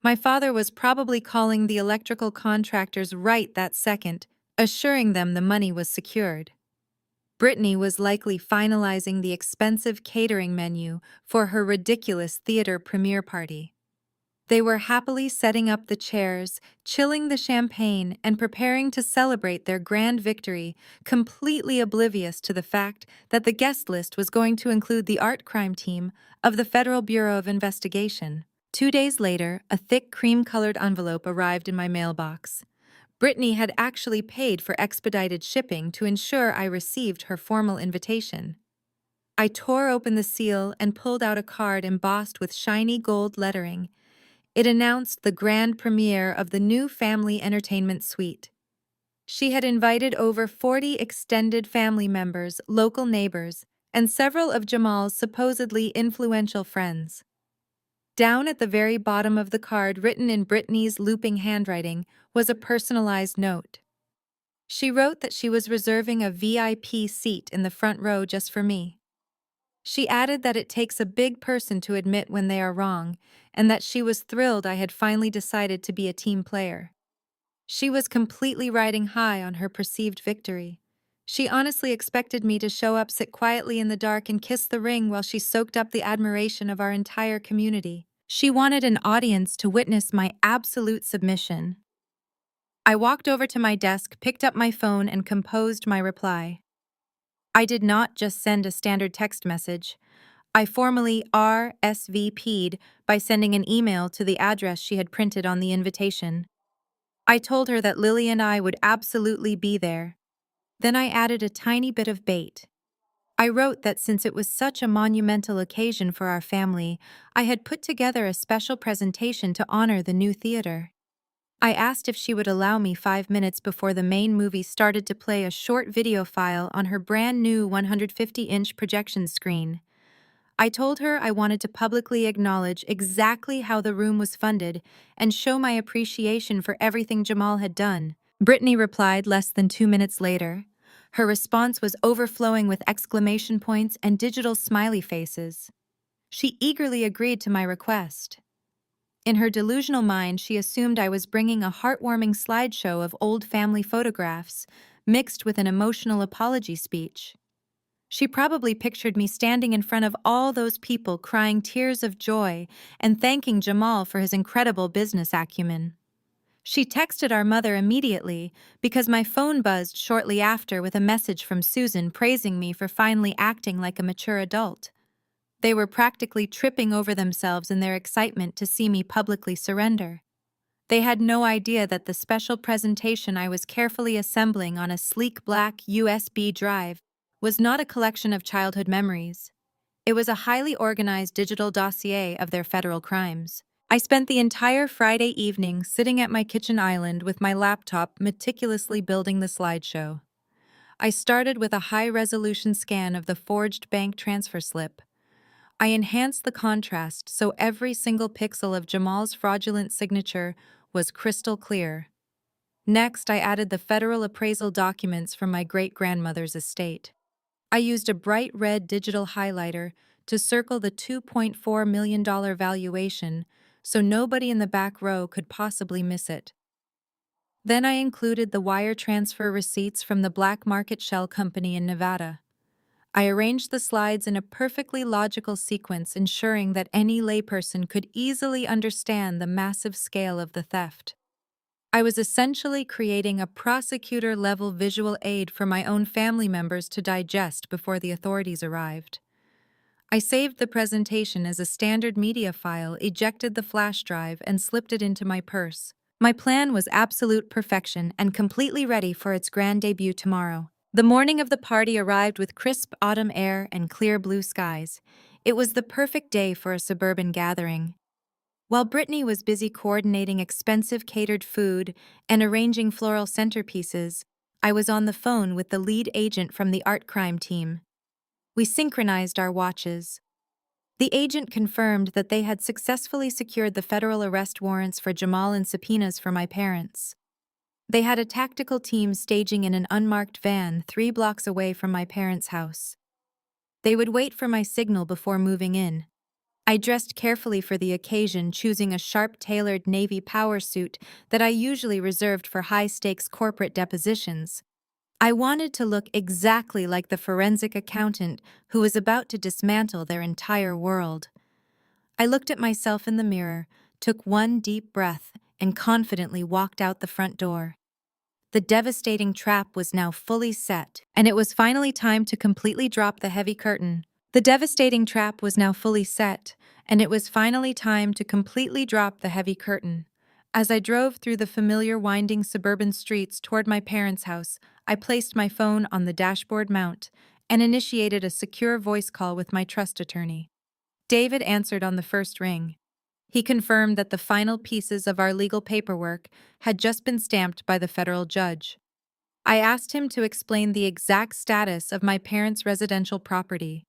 My father was probably calling the electrical contractors right that second, assuring them the money was secured. Brittany was likely finalizing the expensive catering menu for her ridiculous theater premiere party. They were happily setting up the chairs, chilling the champagne, and preparing to celebrate their grand victory, completely oblivious to the fact that the guest list was going to include the art crime team of the Federal Bureau of Investigation. 2 days later, a thick cream-colored envelope arrived in my mailbox. Brittany had actually paid for expedited shipping to ensure I received her formal invitation. I tore open the seal and pulled out a card embossed with shiny gold lettering. It announced the grand premiere of the new family entertainment suite. She had invited over 40 extended family members, local neighbors, and several of Jamal's supposedly influential friends. Down at the very bottom of the card, written in Brittany's looping handwriting, was a personalized note. She wrote that she was reserving a VIP seat in the front row just for me. She added that it takes a big person to admit when they are wrong, and that she was thrilled I had finally decided to be a team player. She was completely riding high on her perceived victory. She honestly expected me to show up, sit quietly in the dark, and kiss the ring while she soaked up the admiration of our entire community. She wanted an audience to witness my absolute submission. I walked over to my desk, picked up my phone, and composed my reply. I did not just send a standard text message. I formally RSVP'd by sending an email to the address she had printed on the invitation. I told her that Lily and I would absolutely be there. Then I added a tiny bit of bait. I wrote that since it was such a monumental occasion for our family, I had put together a special presentation to honor the new theater. I asked if she would allow me 5 minutes before the main movie started to play a short video file on her brand new 150-inch projection screen. I told her I wanted to publicly acknowledge exactly how the room was funded and show my appreciation for everything Jamal had done. Brittany replied less than 2 minutes later. Her response was overflowing with exclamation points and digital smiley faces. She eagerly agreed to my request. In her delusional mind, she assumed I was bringing a heartwarming slideshow of old family photographs, mixed with an emotional apology speech. She probably pictured me standing in front of all those people crying tears of joy and thanking Jamal for his incredible business acumen. She texted our mother immediately because my phone buzzed shortly after with a message from Susan praising me for finally acting like a mature adult. They were practically tripping over themselves in their excitement to see me publicly surrender. They had no idea that the special presentation I was carefully assembling on a sleek black USB drive was not a collection of childhood memories. It was a highly organized digital dossier of their federal crimes. I spent the entire Friday evening sitting at my kitchen island with my laptop meticulously building the slideshow. I started with a high-resolution scan of the forged bank transfer slip. I enhanced the contrast so every single pixel of Jamal's fraudulent signature was crystal clear. Next, I added the federal appraisal documents from my great-grandmother's estate. I used a bright red digital highlighter to circle the $2.4 million valuation so nobody in the back row could possibly miss it. Then I included the wire transfer receipts from the black market shell company in Nevada. I arranged the slides in a perfectly logical sequence, ensuring that any layperson could easily understand the massive scale of the theft. I was essentially creating a prosecutor-level visual aid for my own family members to digest before the authorities arrived. I saved the presentation as a standard media file, ejected the flash drive, and slipped it into my purse. My plan was absolute perfection and completely ready for its grand debut tomorrow. The morning of the party arrived with crisp autumn air and clear blue skies. It was the perfect day for a suburban gathering. While Brittany was busy coordinating expensive catered food and arranging floral centerpieces, I was on the phone with the lead agent from the art crime team. We synchronized our watches. The agent confirmed that they had successfully secured the federal arrest warrants for Jamal and subpoenas for my parents. They had a tactical team staging in an unmarked van 3 blocks away from my parents' house. They would wait for my signal before moving in. I dressed carefully for the occasion, choosing a sharp-tailored navy power suit that I usually reserved for high-stakes corporate depositions. I wanted to look exactly like the forensic accountant who was about to dismantle their entire world. I looked at myself in the mirror, took one deep breath, and confidently walked out the front door. The devastating trap was now fully set, and it was finally time to completely drop the heavy curtain. The devastating trap was now fully set, and it was finally time to completely drop the heavy curtain. As I drove through the familiar winding suburban streets toward my parents' house, I placed my phone on the dashboard mount and initiated a secure voice call with my trust attorney. David answered on the first ring. He confirmed that the final pieces of our legal paperwork had just been stamped by the federal judge. I asked him to explain the exact status of my parents' residential property.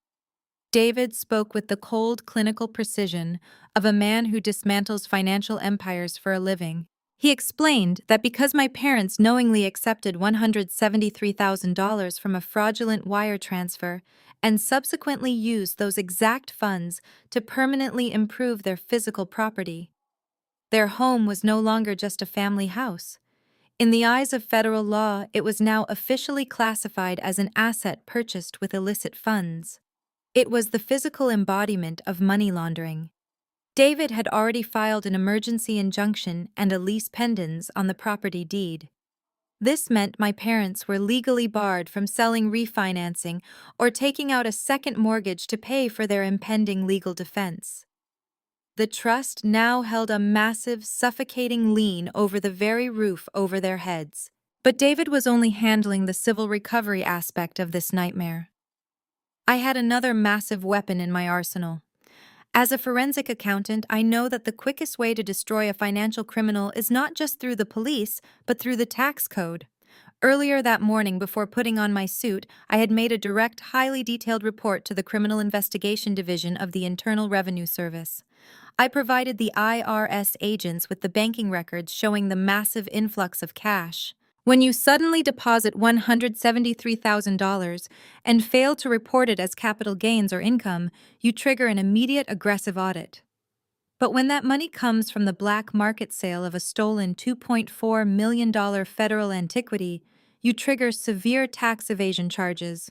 David spoke with the cold, clinical precision of a man who dismantles financial empires for a living. He explained that because my parents knowingly accepted $173,000 from a fraudulent wire transfer and subsequently used those exact funds to permanently improve their physical property, their home was no longer just a family house. In the eyes of federal law, it was now officially classified as an asset purchased with illicit funds. It was the physical embodiment of money laundering. David had already filed an emergency injunction and a lease pendens on the property deed. This meant my parents were legally barred from selling, refinancing, or taking out a second mortgage to pay for their impending legal defense. The trust now held a massive, suffocating lien over the very roof over their heads. But David was only handling the civil recovery aspect of this nightmare. I had another massive weapon in my arsenal. As a forensic accountant, I know that the quickest way to destroy a financial criminal is not just through the police, but through the tax code. Earlier that morning, before putting on my suit, I had made a direct, highly detailed report to the Criminal Investigation Division of the Internal Revenue Service. I provided the IRS agents with the banking records showing the massive influx of cash. When you suddenly deposit $173,000 and fail to report it as capital gains or income, you trigger an immediate aggressive audit. But when that money comes from the black market sale of a stolen $2.4 million federal antiquity, you trigger severe tax evasion charges.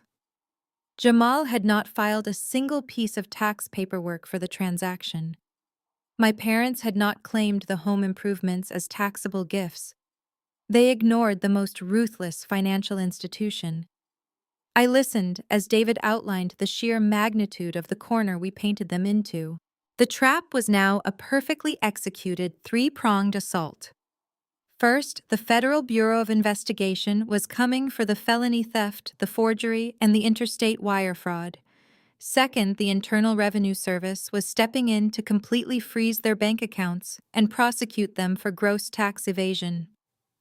Jamal had not filed a single piece of tax paperwork for the transaction. My parents had not claimed the home improvements as taxable gifts. They ignored the most ruthless financial institution. I listened as David outlined the sheer magnitude of the corner we painted them into. The trap was now a perfectly executed three-pronged assault. First, the Federal Bureau of Investigation was coming for the felony theft, the forgery, and the interstate wire fraud. Second, the Internal Revenue Service was stepping in to completely freeze their bank accounts and prosecute them for gross tax evasion.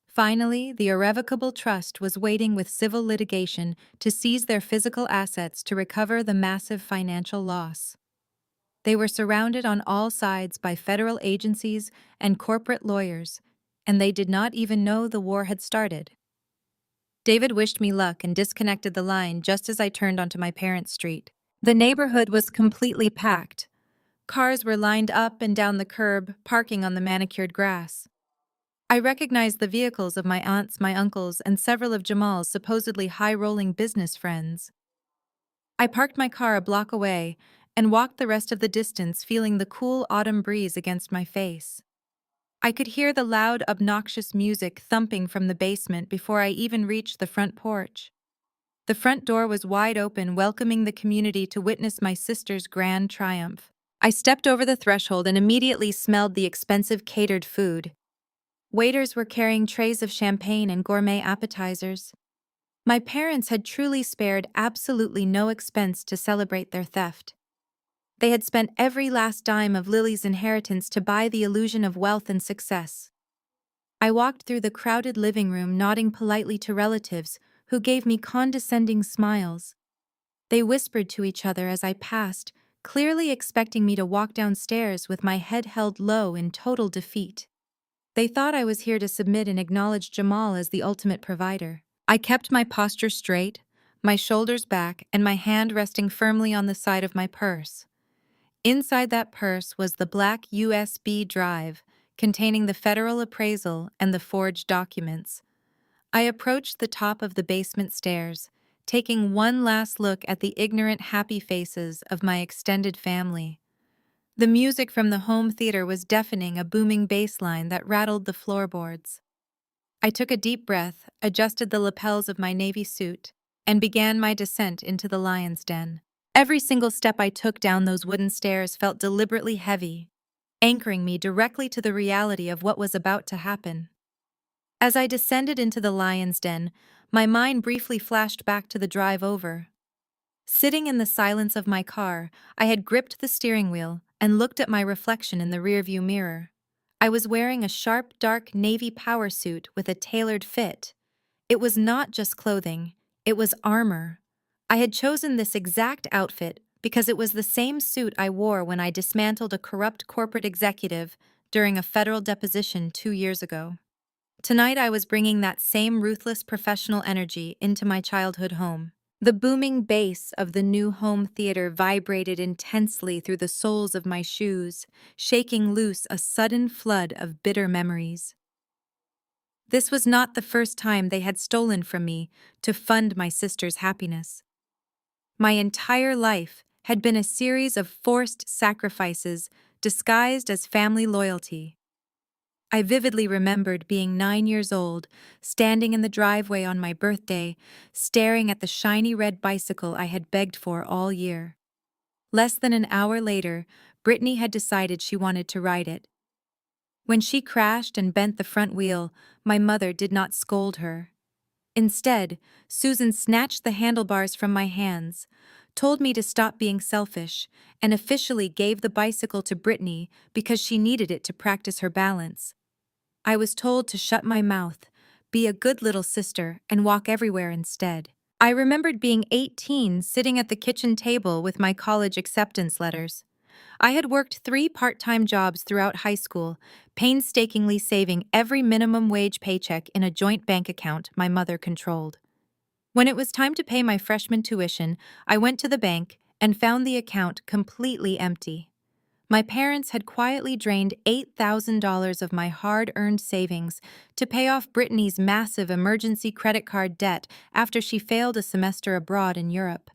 Finally, the irrevocable trust was waiting with civil litigation to seize their physical assets to recover the massive financial loss. They were surrounded on all sides by federal agencies and corporate lawyers, and they did not even know the war had started. David wished me luck and disconnected the line just as I turned onto my parents' street. The neighborhood was completely packed. Cars were lined up and down the curb, parking on the manicured grass. I recognized the vehicles of my aunts, my uncles, and several of Jamal's supposedly high-rolling business friends. I parked my car a block away and walked the rest of the distance feeling the cool autumn breeze against my face. I could hear the loud, obnoxious music thumping from the basement before I even reached the front porch. The front door was wide open, welcoming the community to witness my sister's grand triumph. I stepped over the threshold and immediately smelled the expensive catered food. Waiters were carrying trays of champagne and gourmet appetizers. My parents had truly spared absolutely no expense to celebrate their theft. They had spent every last dime of Lily's inheritance to buy the illusion of wealth and success. I walked through the crowded living room, nodding politely to relatives who gave me condescending smiles. They whispered to each other as I passed, clearly expecting me to walk downstairs with my head held low in total defeat. They thought I was here to submit and acknowledge Jamal as the ultimate provider. I kept my posture straight, my shoulders back, and my hand resting firmly on the side of my purse. Inside that purse was the black USB drive containing the federal appraisal and the forged documents. I approached the top of the basement stairs, taking one last look at the ignorant, happy faces of my extended family. The music from the home theater was deafening, a booming bass line that rattled the floorboards. I took a deep breath, adjusted the lapels of my navy suit, and began my descent into the lion's den. Every single step I took down those wooden stairs felt deliberately heavy, anchoring me directly to the reality of what was about to happen. As I descended into the lion's den, my mind briefly flashed back to the drive over. Sitting in the silence of my car, I had gripped the steering wheel and looked at my reflection in the rearview mirror. I was wearing a sharp, dark navy power suit with a tailored fit. It was not just clothing, it was armor. I had chosen this exact outfit because it was the same suit I wore when I dismantled a corrupt corporate executive during a federal deposition 2 years ago. Tonight I was bringing that same ruthless professional energy into my childhood home. The booming bass of the new home theater vibrated intensely through the soles of my shoes, shaking loose a sudden flood of bitter memories. This was not the first time they had stolen from me to fund my sister's happiness. My entire life had been a series of forced sacrifices disguised as family loyalty. I vividly remembered being 9 years old, standing in the driveway on my birthday, staring at the shiny red bicycle I had begged for all year. Less than an hour later, Brittany had decided she wanted to ride it. When she crashed and bent the front wheel, my mother did not scold her. Instead, Susan snatched the handlebars from my hands, told me to stop being selfish, and officially gave the bicycle to Brittany because she needed it to practice her balance. I was told to shut my mouth, be a good little sister, and walk everywhere instead. I remembered being 18, sitting at the kitchen table with my college acceptance letters. I had worked 3 part-time jobs throughout high school, painstakingly saving every minimum wage paycheck in a joint bank account my mother controlled. When it was time to pay my freshman tuition, I went to the bank and found the account completely empty. My parents had quietly drained $8,000 of my hard-earned savings to pay off Brittany's massive emergency credit card debt after she failed a semester abroad in Europe.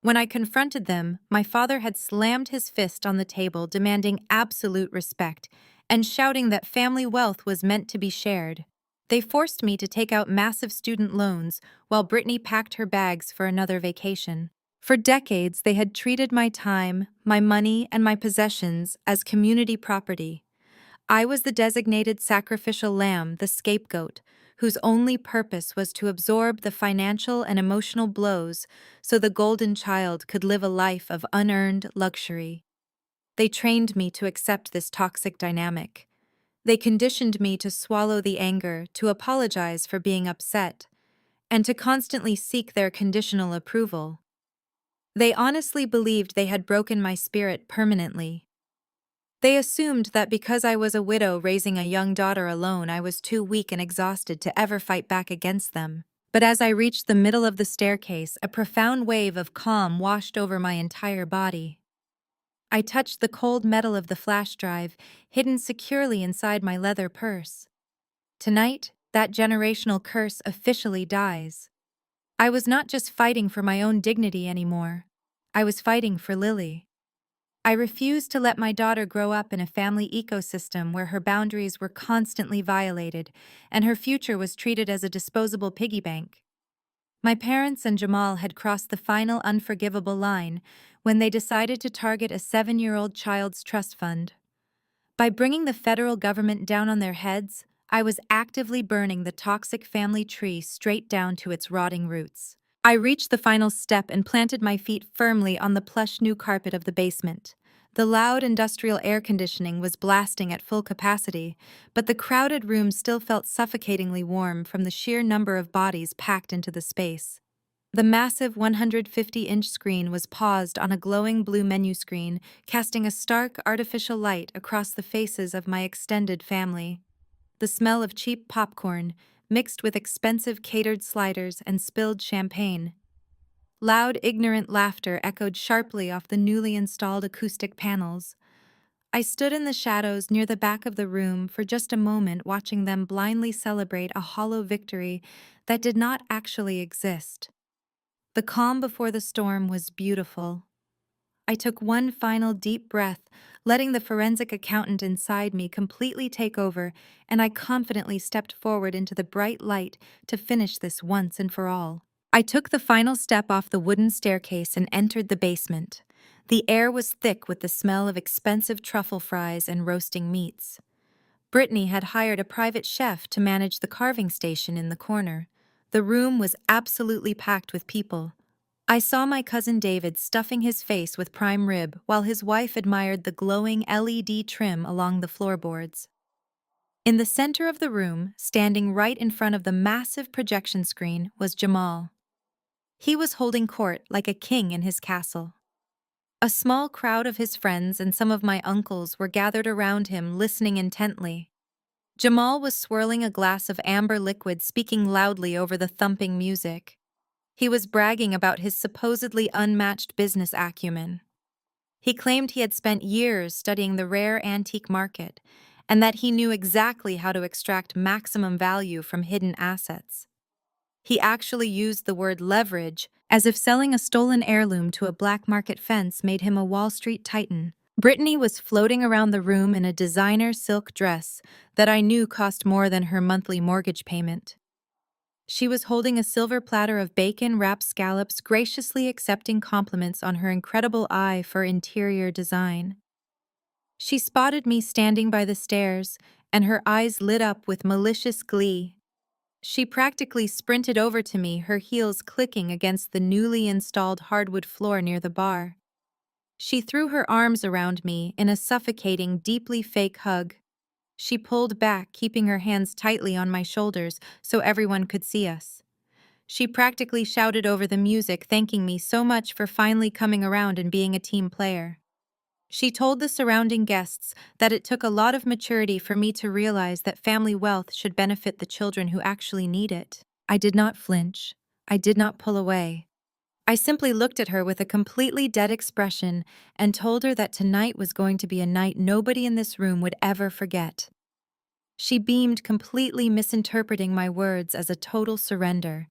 When I confronted them, my father had slammed his fist on the table, demanding absolute respect and shouting that family wealth was meant to be shared. They forced me to take out massive student loans while Brittany packed her bags for another vacation. For decades, they had treated my time, my money, and my possessions as community property. I was the designated sacrificial lamb, the scapegoat, whose only purpose was to absorb the financial and emotional blows so the golden child could live a life of unearned luxury. They trained me to accept this toxic dynamic. They conditioned me to swallow the anger, to apologize for being upset, and to constantly seek their conditional approval. They honestly believed they had broken my spirit permanently. They assumed that because I was a widow raising a young daughter alone, I was too weak and exhausted to ever fight back against them. But as I reached the middle of the staircase, a profound wave of calm washed over my entire body. I touched the cold metal of the flash drive, hidden securely inside my leather purse. Tonight, that generational curse officially dies. I was not just fighting for my own dignity anymore. I was fighting for Lily. I refused to let my daughter grow up in a family ecosystem where her boundaries were constantly violated and her future was treated as a disposable piggy bank. My parents and Jamal had crossed the final unforgivable line when they decided to target a 7-year-old child's trust fund. By bringing the federal government down on their heads, I was actively burning the toxic family tree straight down to its rotting roots. I reached the final step and planted my feet firmly on the plush new carpet of the basement. The loud industrial air conditioning was blasting at full capacity, but the crowded room still felt suffocatingly warm from the sheer number of bodies packed into the space. The massive 150-inch screen was paused on a glowing blue menu screen, casting a stark, artificial light across the faces of my extended family. The smell of cheap popcorn, mixed with expensive catered sliders and spilled champagne. Loud, ignorant laughter echoed sharply off the newly installed acoustic panels. I stood in the shadows near the back of the room for just a moment, watching them blindly celebrate a hollow victory that did not actually exist. The calm before the storm was beautiful. I took one final deep breath, letting the forensic accountant inside me completely take over, and I confidently stepped forward into the bright light to finish this once and for all. I took the final step off the wooden staircase and entered the basement. The air was thick with the smell of expensive truffle fries and roasting meats. Brittany had hired a private chef to manage the carving station in the corner. The room was absolutely packed with people. I saw my cousin David stuffing his face with prime rib while his wife admired the glowing LED trim along the floorboards. In the center of the room, standing right in front of the massive projection screen, was Jamal. He was holding court like a king in his castle. A small crowd of his friends and some of my uncles were gathered around him, listening intently. Jamal was swirling a glass of amber liquid, speaking loudly over the thumping music. He was bragging about his supposedly unmatched business acumen. He claimed he had spent years studying the rare antique market and that he knew exactly how to extract maximum value from hidden assets. He actually used the word leverage, as if selling a stolen heirloom to a black market fence made him a Wall Street titan. Brittany was floating around the room in a designer silk dress that I knew cost more than her monthly mortgage payment. She was holding a silver platter of bacon-wrapped scallops, graciously accepting compliments on her incredible eye for interior design. She spotted me standing by the stairs, and her eyes lit up with malicious glee. She practically sprinted over to me, her heels clicking against the newly installed hardwood floor near the bar. She threw her arms around me in a suffocating, deeply fake hug. She pulled back, keeping her hands tightly on my shoulders so everyone could see us. She practically shouted over the music, thanking me so much for finally coming around and being a team player. She told the surrounding guests that it took a lot of maturity for me to realize that family wealth should benefit the children who actually need it. I did not flinch. I did not pull away. I simply looked at her with a completely dead expression and told her that tonight was going to be a night nobody in this room would ever forget. She beamed, completely misinterpreting my words as a total surrender.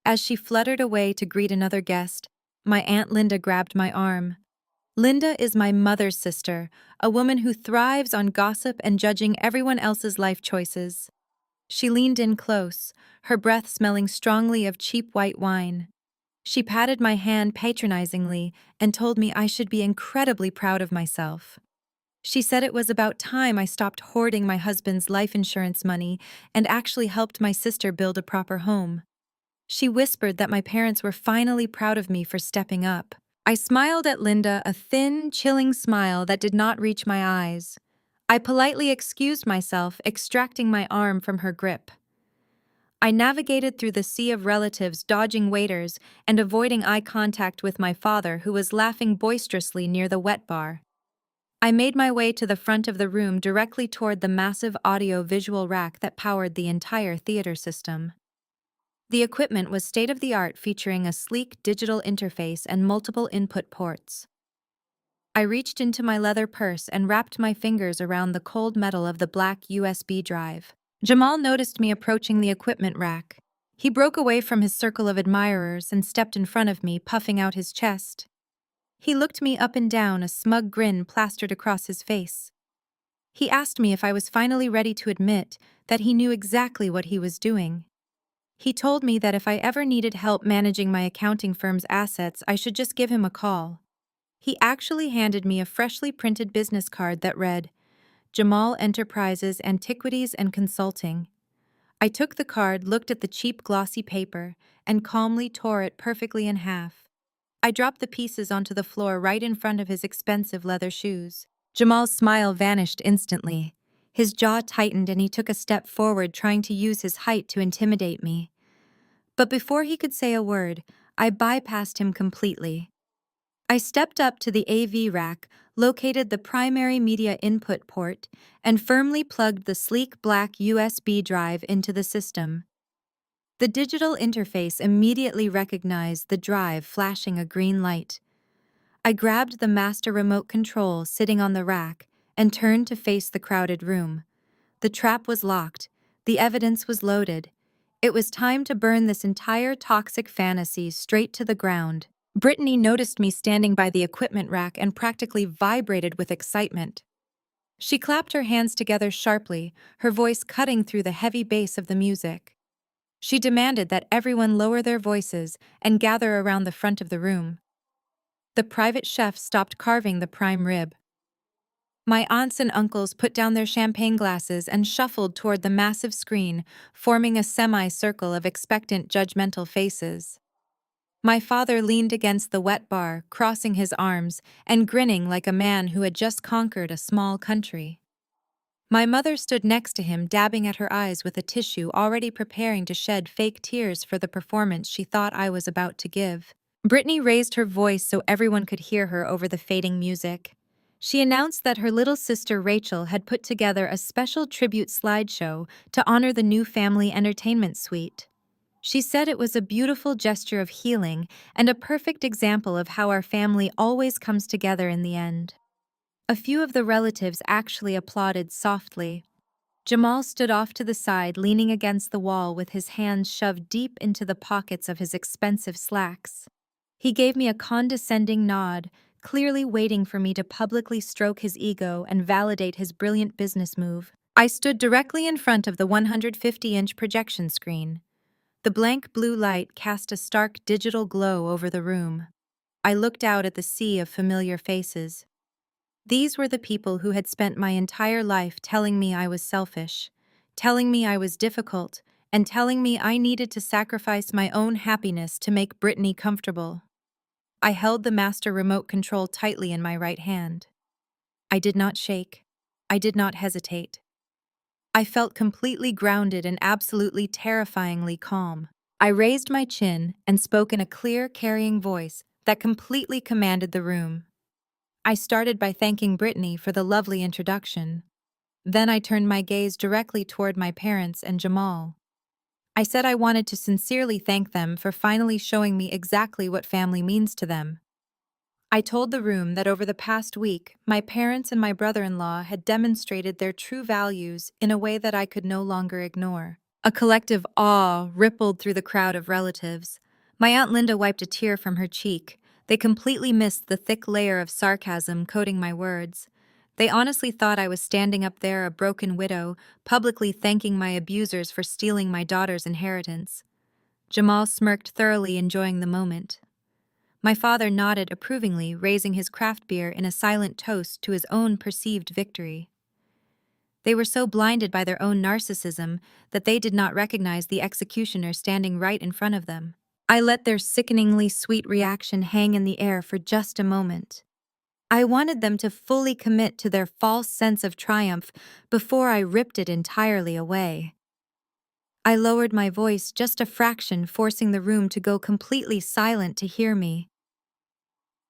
As she fluttered away to greet another guest, my Aunt Linda grabbed my arm. Linda is my mother's sister, a woman who thrives on gossip and judging everyone else's life choices. She leaned in close, her breath smelling strongly of cheap white wine. She patted my hand patronizingly and told me I should be incredibly proud of myself. She said it was about time I stopped hoarding my husband's life insurance money and actually helped my sister build a proper home. She whispered that my parents were finally proud of me for stepping up. I smiled at Linda, a thin, chilling smile that did not reach my eyes. I politely excused myself, extracting my arm from her grip. I navigated through the sea of relatives, dodging waiters and avoiding eye contact with my father, who was laughing boisterously near the wet bar. I made my way to the front of the room, directly toward the massive audio-visual rack that powered the entire theater system. The equipment was state-of-the-art, featuring a sleek digital interface and multiple input ports. I reached into my leather purse and wrapped my fingers around the cold metal of the black USB drive. Jamal noticed me approaching the equipment rack. He broke away from his circle of admirers and stepped in front of me, puffing out his chest. He looked me up and down, a smug grin plastered across his face. He asked me if I was finally ready to admit that he knew exactly what he was doing. He told me that if I ever needed help managing my accounting firm's assets, I should just give him a call. He actually handed me a freshly printed business card that read, Jamal Enterprises, Antiquities and Consulting. I took the card, looked at the cheap glossy paper, and calmly tore it perfectly in half. I dropped the pieces onto the floor right in front of his expensive leather shoes. Jamal's smile vanished instantly. His jaw tightened and he took a step forward, trying to use his height to intimidate me. But before he could say a word, I bypassed him completely. I stepped up to the AV rack, located the primary media input port, and firmly plugged the sleek black USB drive into the system. The digital interface immediately recognized the drive, flashing a green light. I grabbed the master remote control sitting on the rack and turned to face the crowded room. The trap was locked. The evidence was loaded. It was time to burn this entire toxic fantasy straight to the ground. Brittany noticed me standing by the equipment rack and practically vibrated with excitement. She clapped her hands together sharply, her voice cutting through the heavy bass of the music. She demanded that everyone lower their voices and gather around the front of the room. The private chef stopped carving the prime rib. My aunts and uncles put down their champagne glasses and shuffled toward the massive screen, forming a semicircle of expectant, judgmental faces. My father leaned against the wet bar, crossing his arms and grinning like a man who had just conquered a small country. My mother stood next to him, dabbing at her eyes with a tissue, already preparing to shed fake tears for the performance she thought I was about to give. Brittany raised her voice so everyone could hear her over the fading music. She announced that her little sister Rachel had put together a special tribute slideshow to honor the new family entertainment suite. She said it was a beautiful gesture of healing and a perfect example of how our family always comes together in the end. A few of the relatives actually applauded softly. Jamal stood off to the side, leaning against the wall with his hands shoved deep into the pockets of his expensive slacks. He gave me a condescending nod, clearly waiting for me to publicly stroke his ego and validate his brilliant business move. I stood directly in front of the 150-inch projection screen. The blank blue light cast a stark digital glow over the room. I looked out at the sea of familiar faces. These were the people who had spent my entire life telling me I was selfish, telling me I was difficult, and telling me I needed to sacrifice my own happiness to make Brittany comfortable. I held the master remote control tightly in my right hand. I did not shake. I did not hesitate. I felt completely grounded and absolutely terrifyingly calm. I raised my chin and spoke in a clear, carrying voice that completely commanded the room. I started by thanking Brittany for the lovely introduction. Then I turned my gaze directly toward my parents and Jamal. I said I wanted to sincerely thank them for finally showing me exactly what family means to them. I told the room that over the past week, my parents and my brother-in-law had demonstrated their true values in a way that I could no longer ignore. A collective awe rippled through the crowd of relatives. My Aunt Linda wiped a tear from her cheek. They completely missed the thick layer of sarcasm coating my words. They honestly thought I was standing up there, a broken widow, publicly thanking my abusers for stealing my daughter's inheritance. Jamal smirked, thoroughly enjoying the moment. My father nodded approvingly, raising his craft beer in a silent toast to his own perceived victory. They were so blinded by their own narcissism that they did not recognize the executioner standing right in front of them. I let their sickeningly sweet reaction hang in the air for just a moment. I wanted them to fully commit to their false sense of triumph before I ripped it entirely away. I lowered my voice just a fraction, forcing the room to go completely silent to hear me.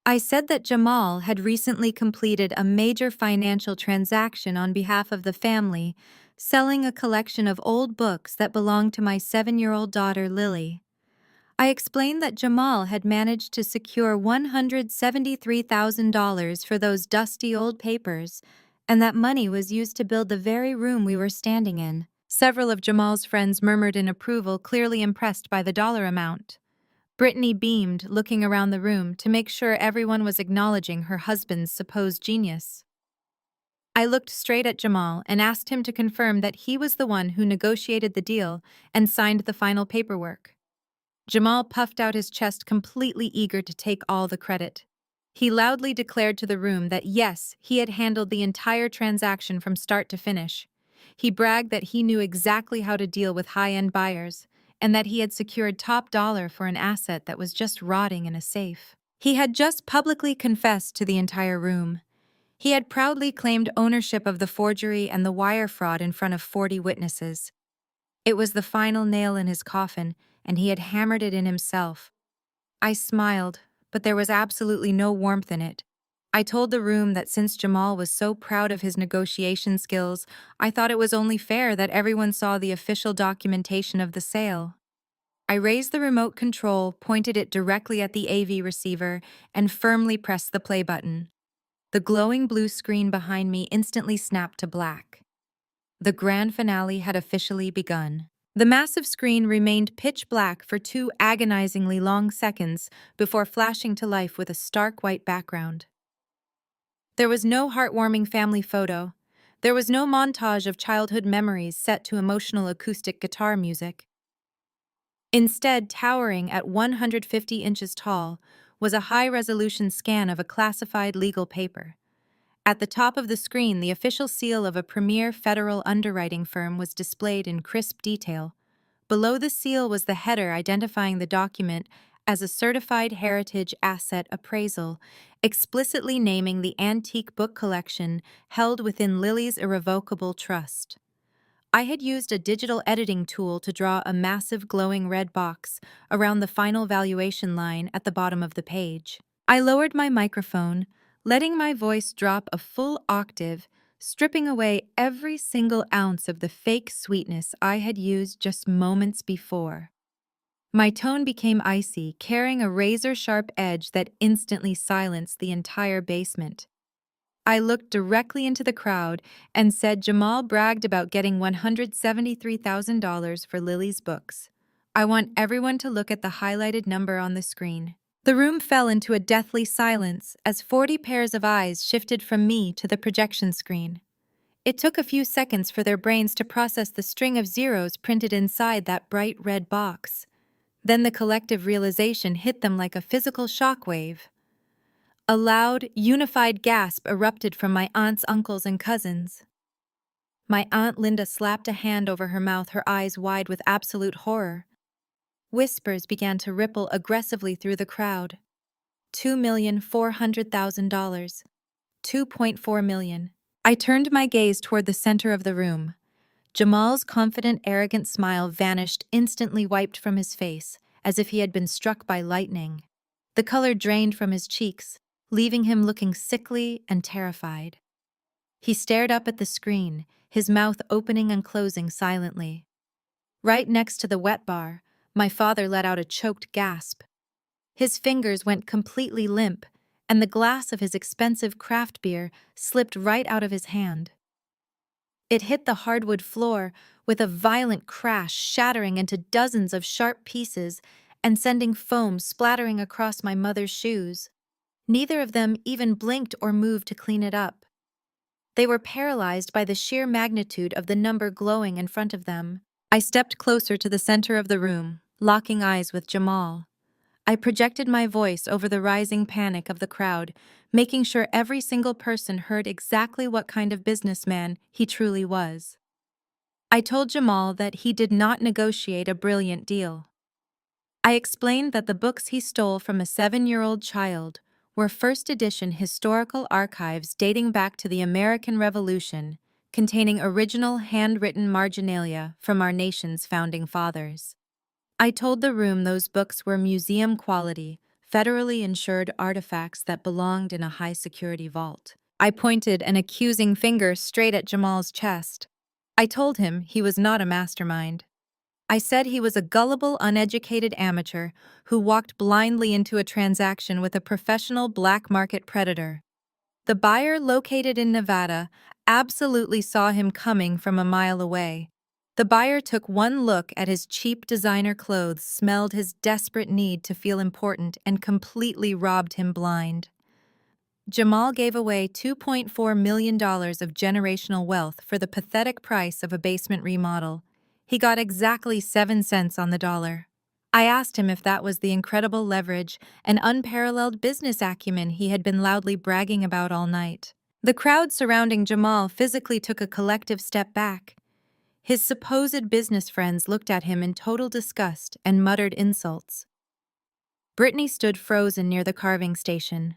I said that Jamal had recently completed a major financial transaction on behalf of the family, selling a collection of old books that belonged to my 7-year-old daughter, Lily. I explained that Jamal had managed to secure $173,000 for those dusty old papers, and that money was used to build the very room we were standing in. Several of Jamal's friends murmured in approval, clearly impressed by the dollar amount. Brittany beamed, looking around the room to make sure everyone was acknowledging her husband's supposed genius. I looked straight at Jamal and asked him to confirm that he was the one who negotiated the deal and signed the final paperwork. Jamal puffed out his chest, completely eager to take all the credit. He loudly declared to the room that yes, he had handled the entire transaction from start to finish. He bragged that he knew exactly how to deal with high-end buyers, and that he had secured top dollar for an asset that was just rotting in a safe. He had just publicly confessed to the entire room. He had proudly claimed ownership of the forgery and the wire fraud in front of 40 witnesses. It was the final nail in his coffin, and he had hammered it in himself. I smiled, but there was absolutely no warmth in it. I told the room that since Jamal was so proud of his negotiation skills, I thought it was only fair that everyone saw the official documentation of the sale. I raised the remote control, pointed it directly at the AV receiver, and firmly pressed the play button. The glowing blue screen behind me instantly snapped to black. The grand finale had officially begun. The massive screen remained pitch black for 2 agonizingly long seconds before flashing to life with a stark white background. There was no heartwarming family photo. There was no montage of childhood memories set to emotional acoustic guitar music. Instead, towering at 150 inches tall, was a high-resolution scan of a classified legal paper. At the top of the screen, the official seal of a premier federal underwriting firm was displayed in crisp detail. Below the seal was the header identifying the document as a certified heritage asset appraisal, explicitly naming the antique book collection held within Lily's irrevocable trust. I had used a digital editing tool to draw a massive glowing red box around the final valuation line at the bottom of the page. I lowered my microphone, letting my voice drop a full octave, stripping away every single ounce of the fake sweetness I had used just moments before. My tone became icy, carrying a razor-sharp edge that instantly silenced the entire basement. I looked directly into the crowd and said Jamal bragged about getting $173,000 for Lily's books. I want everyone to look at the highlighted number on the screen. The room fell into a deathly silence as 40 pairs of eyes shifted from me to the projection screen. It took a few seconds for their brains to process the string of zeros printed inside that bright red box. Then the collective realization hit them like a physical shockwave. A loud, unified gasp erupted from my aunts, uncles, and cousins. My Aunt Linda slapped a hand over her mouth, her eyes wide with absolute horror. Whispers began to ripple aggressively through the crowd. $2,400,000. $2.4 million. I turned my gaze toward the center of the room. Jamal's confident, arrogant smile vanished, instantly wiped from his face, as if he had been struck by lightning. The color drained from his cheeks, leaving him looking sickly and terrified. He stared up at the screen, his mouth opening and closing silently. Right next to the wet bar, my father let out a choked gasp. His fingers went completely limp, and the glass of his expensive craft beer slipped right out of his hand. It hit the hardwood floor with a violent crash, shattering into dozens of sharp pieces and sending foam splattering across my mother's shoes. Neither of them even blinked or moved to clean it up. They were paralyzed by the sheer magnitude of the number glowing in front of them. I stepped closer to the center of the room, locking eyes with Jamal. I projected my voice over the rising panic of the crowd, making sure every single person heard exactly what kind of businessman he truly was. I told Jamal that he did not negotiate a brilliant deal. I explained that the books he stole from a 7-year-old child were first edition historical archives dating back to the American Revolution, containing original handwritten marginalia from our nation's founding fathers. I told the room those books were museum quality, federally insured artifacts that belonged in a high security vault. I pointed an accusing finger straight at Jamal's chest. I told him he was not a mastermind. I said he was a gullible, uneducated amateur who walked blindly into a transaction with a professional black market predator. The buyer, located in Nevada, absolutely saw him coming from a mile away. The buyer took one look at his cheap designer clothes, smelled his desperate need to feel important, and completely robbed him blind. Jamal gave away $2.4 million of generational wealth for the pathetic price of a basement remodel. He got exactly 7 cents on the dollar. I asked him if that was the incredible leverage and unparalleled business acumen he had been loudly bragging about all night. The crowd surrounding Jamal physically took a collective step back. His supposed business friends looked at him in total disgust and muttered insults. Brittany stood frozen near the carving station.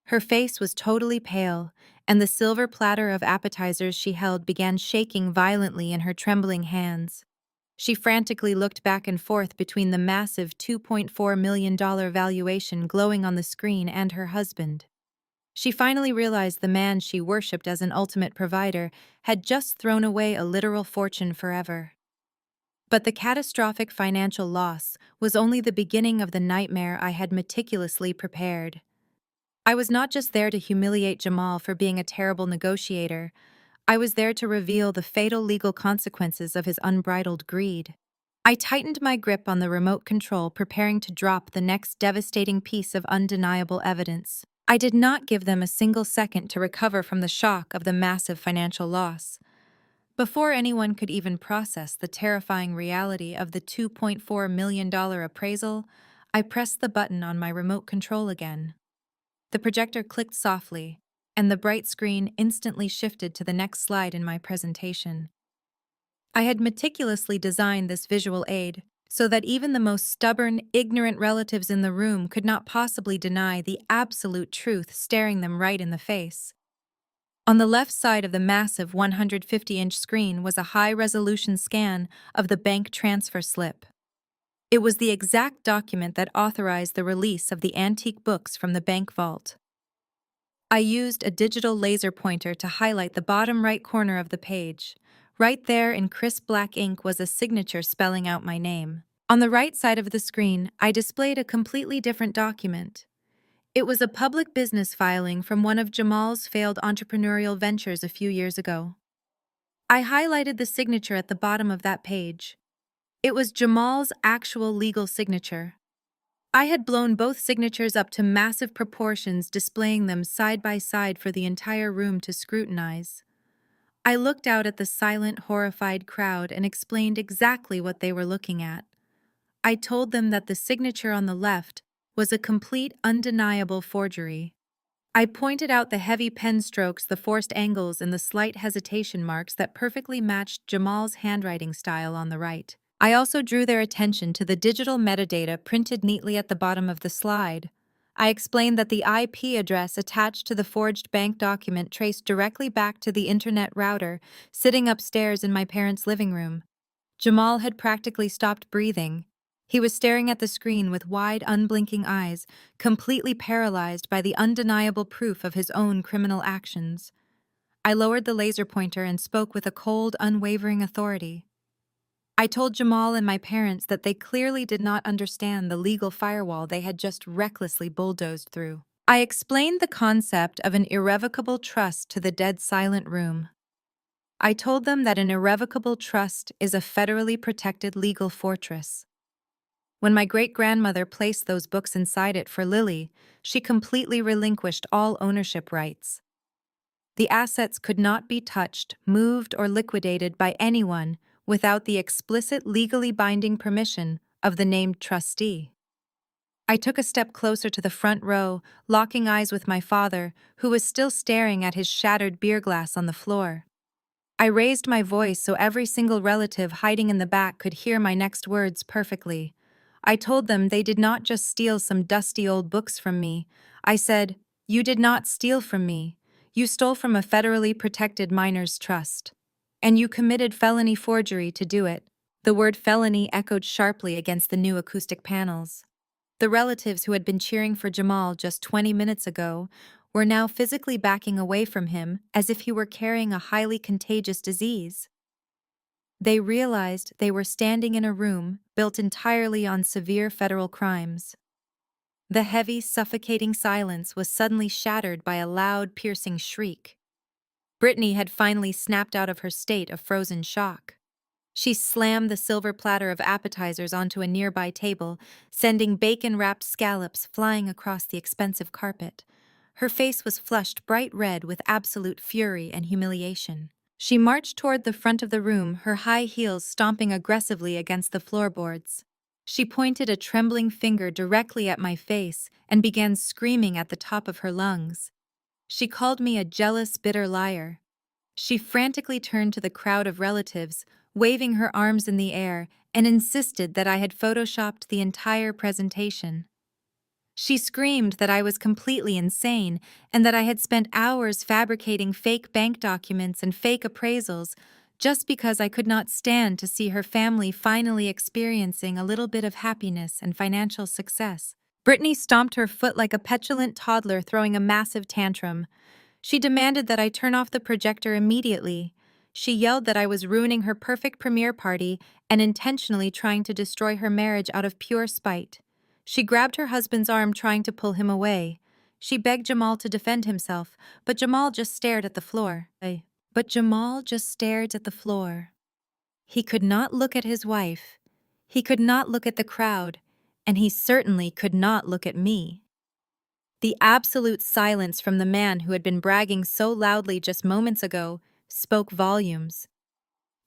Her face was totally pale, and the silver platter of appetizers she held began shaking violently in her trembling hands. She frantically looked back and forth between the massive $2.4 million valuation glowing on the screen and her husband. She finally realized the man she worshipped as an ultimate provider had just thrown away a literal fortune forever. But the catastrophic financial loss was only the beginning of the nightmare I had meticulously prepared. I was not just there to humiliate Jamal for being a terrible negotiator. I was there to reveal the fatal legal consequences of his unbridled greed. I tightened my grip on the remote control, preparing to drop the next devastating piece of undeniable evidence. I did not give them a single second to recover from the shock of the massive financial loss. Before anyone could even process the terrifying reality of the $2.4 million appraisal, I pressed the button on my remote control again. The projector clicked softly, and the bright screen instantly shifted to the next slide in my presentation. I had meticulously designed this visual aid so that even the most stubborn, ignorant relatives in the room could not possibly deny the absolute truth staring them right in the face. On the left side of the massive 150-inch screen was a high-resolution scan of the bank transfer slip. It was the exact document that authorized the release of the antique books from the bank vault. I used a digital laser pointer to highlight the bottom right corner of the page. Right there in crisp black ink was a signature spelling out my name. On the right side of the screen, I displayed a completely different document. It was a public business filing from one of Jamal's failed entrepreneurial ventures a few years ago. I highlighted the signature at the bottom of that page. It was Jamal's actual legal signature. I had blown both signatures up to massive proportions, displaying them side by side for the entire room to scrutinize. I looked out at the silent, horrified crowd and explained exactly what they were looking at. I told them that the signature on the left was a complete, undeniable forgery. I pointed out the heavy pen strokes, the forced angles, and the slight hesitation marks that perfectly matched Jamal's handwriting style on the right. I also drew their attention to the digital metadata printed neatly at the bottom of the slide. I explained that the IP address attached to the forged bank document traced directly back to the internet router sitting upstairs in my parents' living room. Jamal had practically stopped breathing. He was staring at the screen with wide, unblinking eyes, completely paralyzed by the undeniable proof of his own criminal actions. I lowered the laser pointer and spoke with a cold, unwavering authority. I told Jamal and my parents that they clearly did not understand the legal firewall they had just recklessly bulldozed through. I explained the concept of an irrevocable trust to the dead silent room. I told them that an irrevocable trust is a federally protected legal fortress. When my great-grandmother placed those books inside it for Lily, she completely relinquished all ownership rights. The assets could not be touched, moved, or liquidated by anyone without the explicit legally binding permission of the named trustee. I took a step closer to the front row, locking eyes with my father, who was still staring at his shattered beer glass on the floor. I raised my voice so every single relative hiding in the back could hear my next words perfectly. I told them they did not just steal some dusty old books from me. I said, "You did not steal from me. You stole from a federally protected minors' trust. And you committed felony forgery to do it." The word felony echoed sharply against the new acoustic panels. The relatives who had been cheering for Jamal just 20 minutes ago were now physically backing away from him as if he were carrying a highly contagious disease. They realized they were standing in a room built entirely on severe federal crimes. The heavy, suffocating silence was suddenly shattered by a loud, piercing shriek. Brittany had finally snapped out of her state of frozen shock. She slammed the silver platter of appetizers onto a nearby table, sending bacon-wrapped scallops flying across the expensive carpet. Her face was flushed bright red with absolute fury and humiliation. She marched toward the front of the room, her high heels stomping aggressively against the floorboards. She pointed a trembling finger directly at my face and began screaming at the top of her lungs. She called me a jealous, bitter liar. She frantically turned to the crowd of relatives, waving her arms in the air, and insisted that I had photoshopped the entire presentation. She screamed that I was completely insane and that I had spent hours fabricating fake bank documents and fake appraisals just because I could not stand to see her family finally experiencing a little bit of happiness and financial success. Brittany stomped her foot like a petulant toddler throwing a massive tantrum. She demanded that I turn off the projector immediately. She yelled that I was ruining her perfect premiere party and intentionally trying to destroy her marriage out of pure spite. She grabbed her husband's arm, trying to pull him away. She begged Jamal to defend himself, but Jamal just stared at the floor. He could not look at his wife. He could not look at the crowd, and he certainly could not look at me. The absolute silence from the man who had been bragging so loudly just moments ago spoke volumes.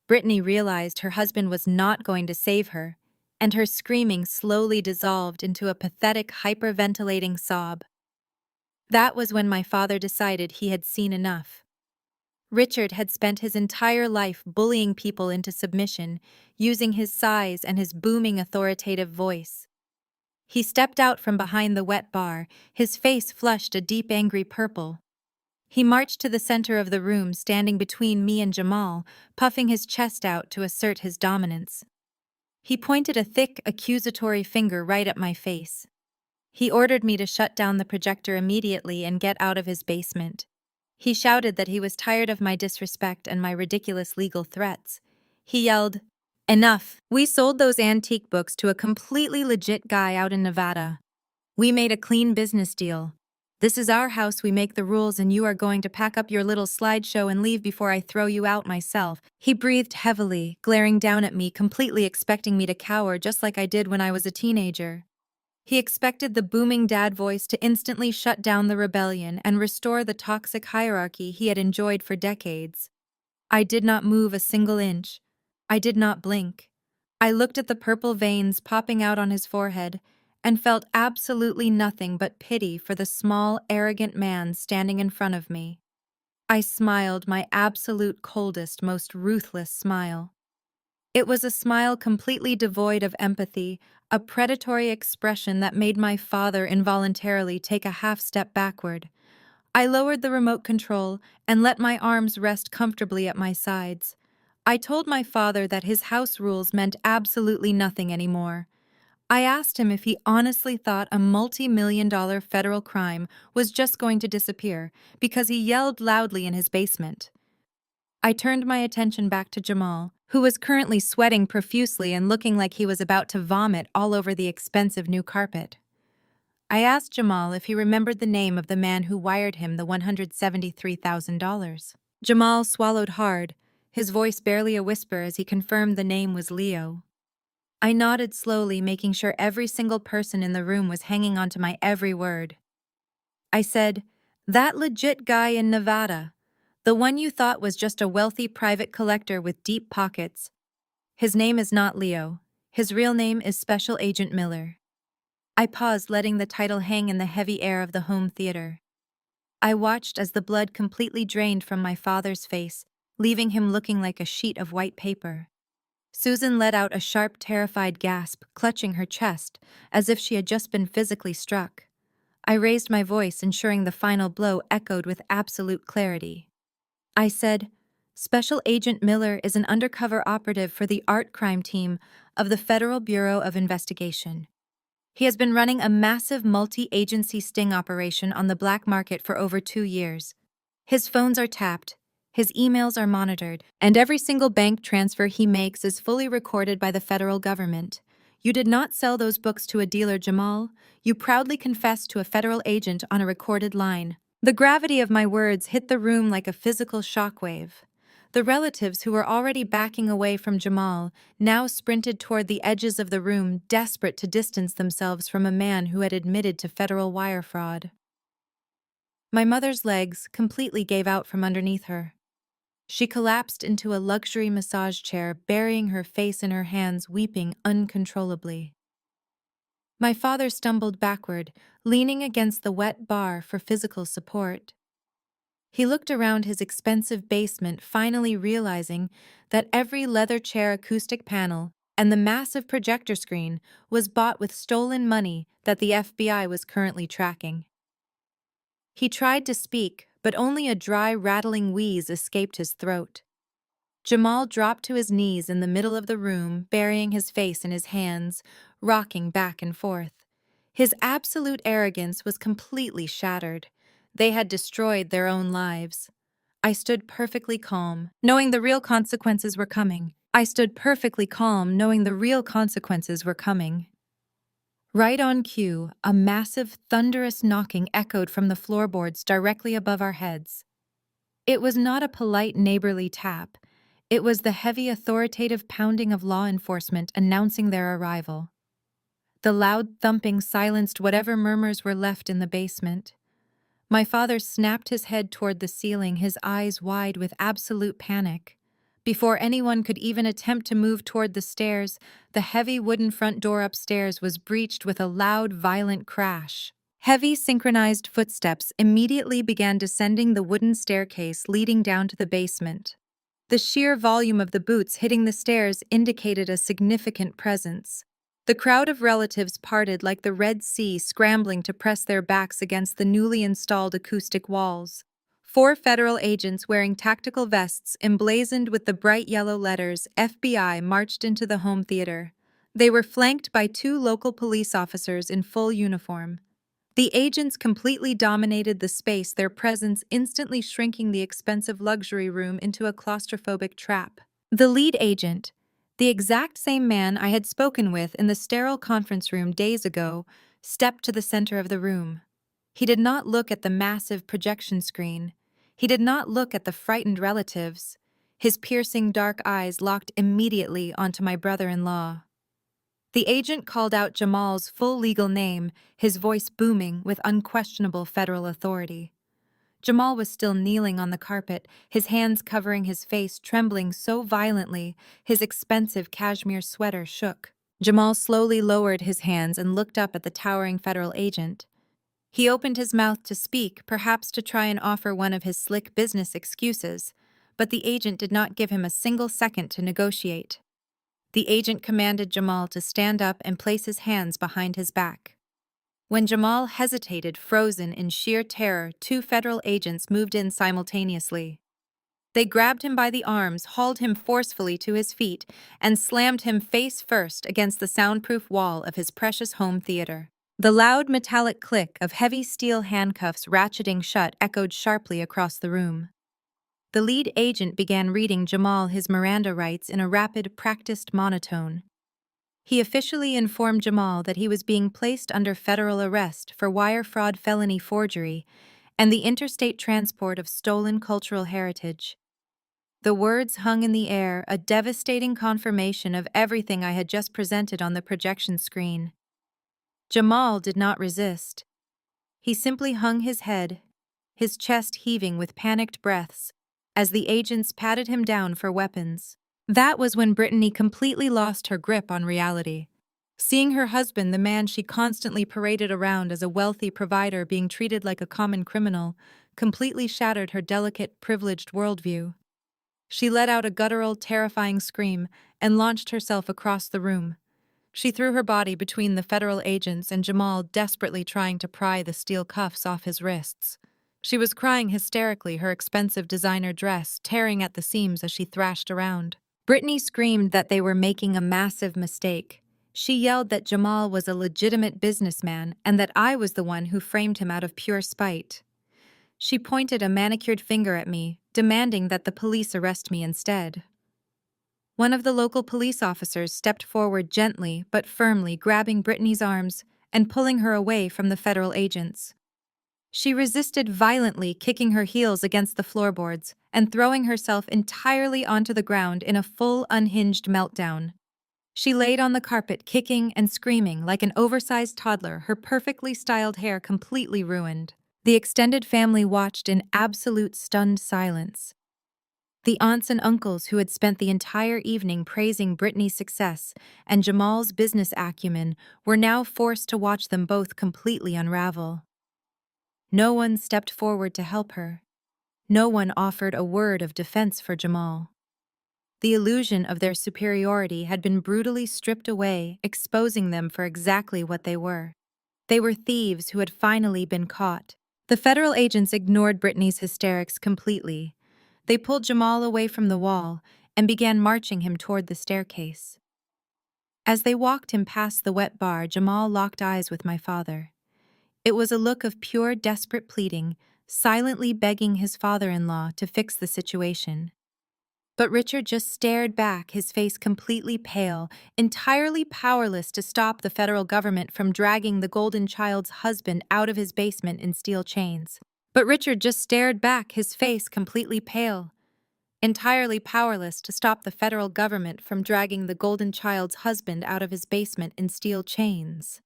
Brittany realized her husband was not going to save her, and her screaming slowly dissolved into a pathetic, hyperventilating sob. That was when my father decided he had seen enough. Richard had spent his entire life bullying people into submission, using his size and his booming authoritative voice. He stepped out from behind the wet bar, his face flushed a deep angry purple. He marched to the center of the room, standing between me and Jamal, puffing his chest out to assert his dominance. He pointed a thick, accusatory finger right at my face. He ordered me to shut down the projector immediately and get out of his basement. He shouted that he was tired of my disrespect and my ridiculous legal threats. He yelled, "Enough! We sold those antique books to a completely legit guy out in Nevada. We made a clean business deal. This is our house, we make the rules, and you are going to pack up your little slideshow and leave before I throw you out myself." He breathed heavily, glaring down at me, completely expecting me to cower just like I did when I was a teenager. He expected the booming dad voice to instantly shut down the rebellion and restore the toxic hierarchy he had enjoyed for decades. I did not move a single inch. I did not blink. I looked at the purple veins popping out on his forehead and felt absolutely nothing but pity for the small, arrogant man standing in front of me. I smiled my absolute coldest, most ruthless smile. It was a smile completely devoid of empathy, a predatory expression that made my father involuntarily take a half step backward. I lowered the remote control and let my arms rest comfortably at my sides. I told my father that his house rules meant absolutely nothing anymore. I asked him if he honestly thought a multi-million-dollar federal crime was just going to disappear because he yelled loudly in his basement. I turned my attention back to Jamal, who was currently sweating profusely and looking like he was about to vomit all over the expensive new carpet. I asked Jamal if he remembered the name of the man who wired him the $173,000. Jamal swallowed hard, his voice barely a whisper as he confirmed the name was Leo. I nodded slowly, making sure every single person in the room was hanging on to my every word. I said, "That legit guy in Nevada. The one you thought was just a wealthy private collector with deep pockets. His name is not Leo. His real name is Special Agent Miller." I paused, letting the title hang in the heavy air of the home theater. I watched as the blood completely drained from my father's face, leaving him looking like a sheet of white paper. Susan let out a sharp, terrified gasp, clutching her chest, as if she had just been physically struck. I raised my voice, ensuring the final blow echoed with absolute clarity. I said, "Special Agent Miller is an undercover operative for the art crime team of the Federal Bureau of Investigation. He has been running a massive multi-agency sting operation on the black market for over 2 years. His phones are tapped, his emails are monitored, and every single bank transfer he makes is fully recorded by the federal government. You did not sell those books to a dealer, Jamal. You proudly confessed to a federal agent on a recorded line." The gravity of my words hit the room like a physical shockwave. The relatives, who were already backing away from Jamal, now sprinted toward the edges of the room, desperate to distance themselves from a man who had admitted to federal wire fraud. My mother's legs completely gave out from underneath her. She collapsed into a luxury massage chair, burying her face in her hands, weeping uncontrollably. My father stumbled backward, leaning against the wet bar for physical support. He looked around his expensive basement, finally realizing that every leather chair, acoustic panel, and the massive projector screen was bought with stolen money that the FBI was currently tracking. He tried to speak, but only a dry, rattling wheeze escaped his throat. Jamal dropped to his knees in the middle of the room, burying his face in his hands, rocking back and forth. His absolute arrogance was completely shattered. They had destroyed their own lives. I stood perfectly calm, knowing the real consequences were coming. Right on cue, a massive, thunderous knocking echoed from the floorboards directly above our heads. It was not a polite, neighborly tap. It was the heavy, authoritative pounding of law enforcement announcing their arrival. The loud thumping silenced whatever murmurs were left in the basement. My father snapped his head toward the ceiling, his eyes wide with absolute panic. Before anyone could even attempt to move toward the stairs, the heavy wooden front door upstairs was breached with a loud, violent crash. Heavy, synchronized footsteps immediately began descending the wooden staircase leading down to the basement. The sheer volume of the boots hitting the stairs indicated a significant presence. The crowd of relatives parted like the Red Sea, scrambling to press their backs against the newly installed acoustic walls. 4 federal agents wearing tactical vests emblazoned with the bright yellow letters FBI marched into the home theater. They were flanked by 2 local police officers in full uniform. The agents completely dominated the space, their presence instantly shrinking the expensive luxury room into a claustrophobic trap. The lead agent, the exact same man I had spoken with in the sterile conference room days ago, stepped to the center of the room. He did not look at the massive projection screen. He did not look at the frightened relatives. His piercing dark eyes locked immediately onto my brother-in-law. The agent called out Jamal's full legal name, his voice booming with unquestionable federal authority. Jamal was still kneeling on the carpet, his hands covering his face, trembling so violently his expensive cashmere sweater shook. Jamal slowly lowered his hands and looked up at the towering federal agent. He opened his mouth to speak, perhaps to try and offer one of his slick business excuses, but the agent did not give him a single second to negotiate. The agent commanded Jamal to stand up and place his hands behind his back. When Jamal hesitated, frozen in sheer terror, 2 federal agents moved in simultaneously. They grabbed him by the arms, hauled him forcefully to his feet, and slammed him face first against the soundproof wall of his precious home theater. The loud metallic click of heavy steel handcuffs ratcheting shut echoed sharply across the room. The lead agent began reading Jamal his Miranda rights in a rapid, practiced monotone. He officially informed Jamal that he was being placed under federal arrest for wire fraud, felony forgery, and the interstate transport of stolen cultural heritage. The words hung in the air, a devastating confirmation of everything I had just presented on the projection screen. Jamal did not resist. He simply hung his head, his chest heaving with panicked breaths, as the agents patted him down for weapons. That was when Brittany completely lost her grip on reality. Seeing her husband, the man she constantly paraded around as a wealthy provider, being treated like a common criminal, completely shattered her delicate, privileged worldview. She let out a guttural, terrifying scream and launched herself across the room. She threw her body between the federal agents and Jamal, desperately trying to pry the steel cuffs off his wrists. She was crying hysterically, her expensive designer dress tearing at the seams as she thrashed around. Brittany screamed that they were making a massive mistake. She yelled that Jamal was a legitimate businessman and that I was the one who framed him out of pure spite. She pointed a manicured finger at me, demanding that the police arrest me instead. One of the local police officers stepped forward gently but firmly, grabbing Brittany's arms and pulling her away from the federal agents. She resisted violently, kicking her heels against the floorboards and throwing herself entirely onto the ground in a full, unhinged meltdown. She laid on the carpet, kicking and screaming like an oversized toddler, her perfectly styled hair completely ruined. The extended family watched in absolute stunned silence. The aunts and uncles who had spent the entire evening praising Brittany's success and Jamal's business acumen were now forced to watch them both completely unravel. No one stepped forward to help her. No one offered a word of defense for Jamal. The illusion of their superiority had been brutally stripped away, exposing them for exactly what they were. They were thieves who had finally been caught. The federal agents ignored Brittany's hysterics completely. They pulled Jamal away from the wall and began marching him toward the staircase. As they walked him past the wet bar, Jamal locked eyes with my father. It was a look of pure, desperate pleading, silently begging his father-in-law to fix the situation. But Richard just stared back, his face completely pale, entirely powerless to stop the federal government from dragging the golden child's husband out of his basement in steel chains. But Richard just stared back, his face completely pale, entirely powerless to stop the federal government from dragging the golden child's husband out of his basement in steel chains.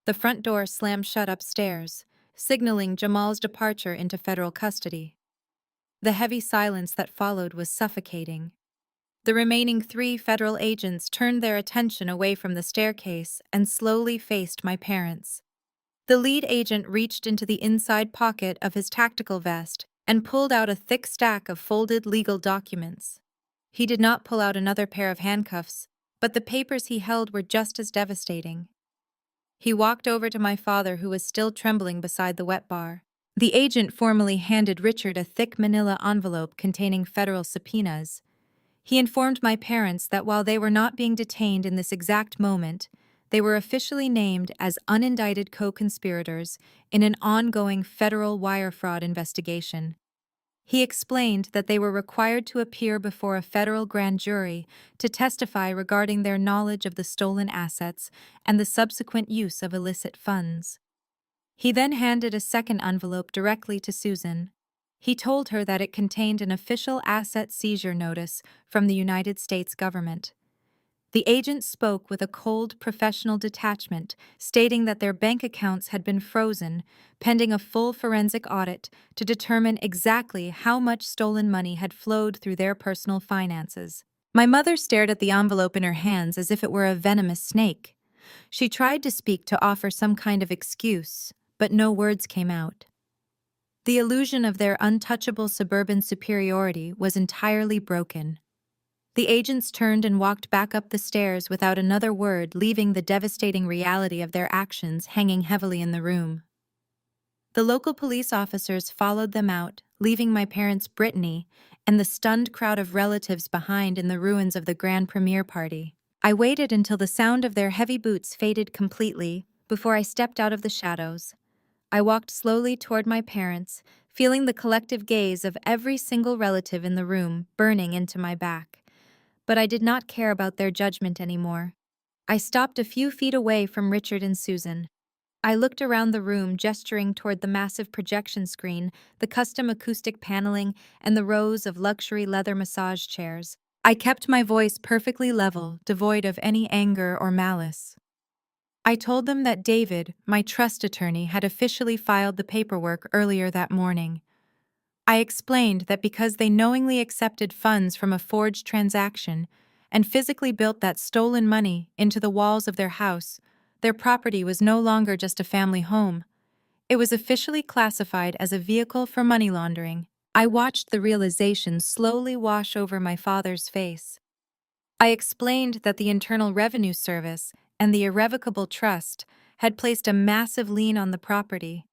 The front door slammed shut upstairs, signaling Jamal's departure into federal custody. The heavy silence that followed was suffocating. The remaining 3 federal agents turned their attention away from the staircase and slowly faced my parents. The lead agent reached into the inside pocket of his tactical vest and pulled out a thick stack of folded legal documents. He did not pull out another pair of handcuffs, but the papers he held were just as devastating. He walked over to my father, who was still trembling beside the wet bar. The agent formally handed Richard a thick manila envelope containing federal subpoenas. He informed my parents that while they were not being detained in this exact moment, they were officially named as unindicted co-conspirators in an ongoing federal wire fraud investigation. He explained that they were required to appear before a federal grand jury to testify regarding their knowledge of the stolen assets and the subsequent use of illicit funds. He then handed a second envelope directly to Susan. He told her that it contained an official asset seizure notice from the United States government. The agent spoke with a cold, professional detachment, stating that their bank accounts had been frozen, pending a full forensic audit to determine exactly how much stolen money had flowed through their personal finances. My mother stared at the envelope in her hands as if it were a venomous snake. She tried to speak to offer some kind of excuse, but no words came out. The illusion of their untouchable suburban superiority was entirely broken. The agents turned and walked back up the stairs without another word, leaving the devastating reality of their actions hanging heavily in the room. The local police officers followed them out, leaving my parents, Brittany, and the stunned crowd of relatives behind in the ruins of the grand premiere party. I waited until the sound of their heavy boots faded completely before I stepped out of the shadows. I walked slowly toward my parents, feeling the collective gaze of every single relative in the room burning into my back. But I did not care about their judgment anymore. I stopped a few feet away from Richard and Susan. I looked around the room, gesturing toward the massive projection screen, the custom acoustic paneling, and the rows of luxury leather massage chairs. I kept my voice perfectly level, devoid of any anger or malice. I told them that David, my trust attorney, had officially filed the paperwork earlier that morning. I explained that because they knowingly accepted funds from a forged transaction and physically built that stolen money into the walls of their house, their property was no longer just a family home. It was officially classified as a vehicle for money laundering. I watched the realization slowly wash over my father's face. I explained that the Internal Revenue Service and the irrevocable trust had placed a massive lien on the property.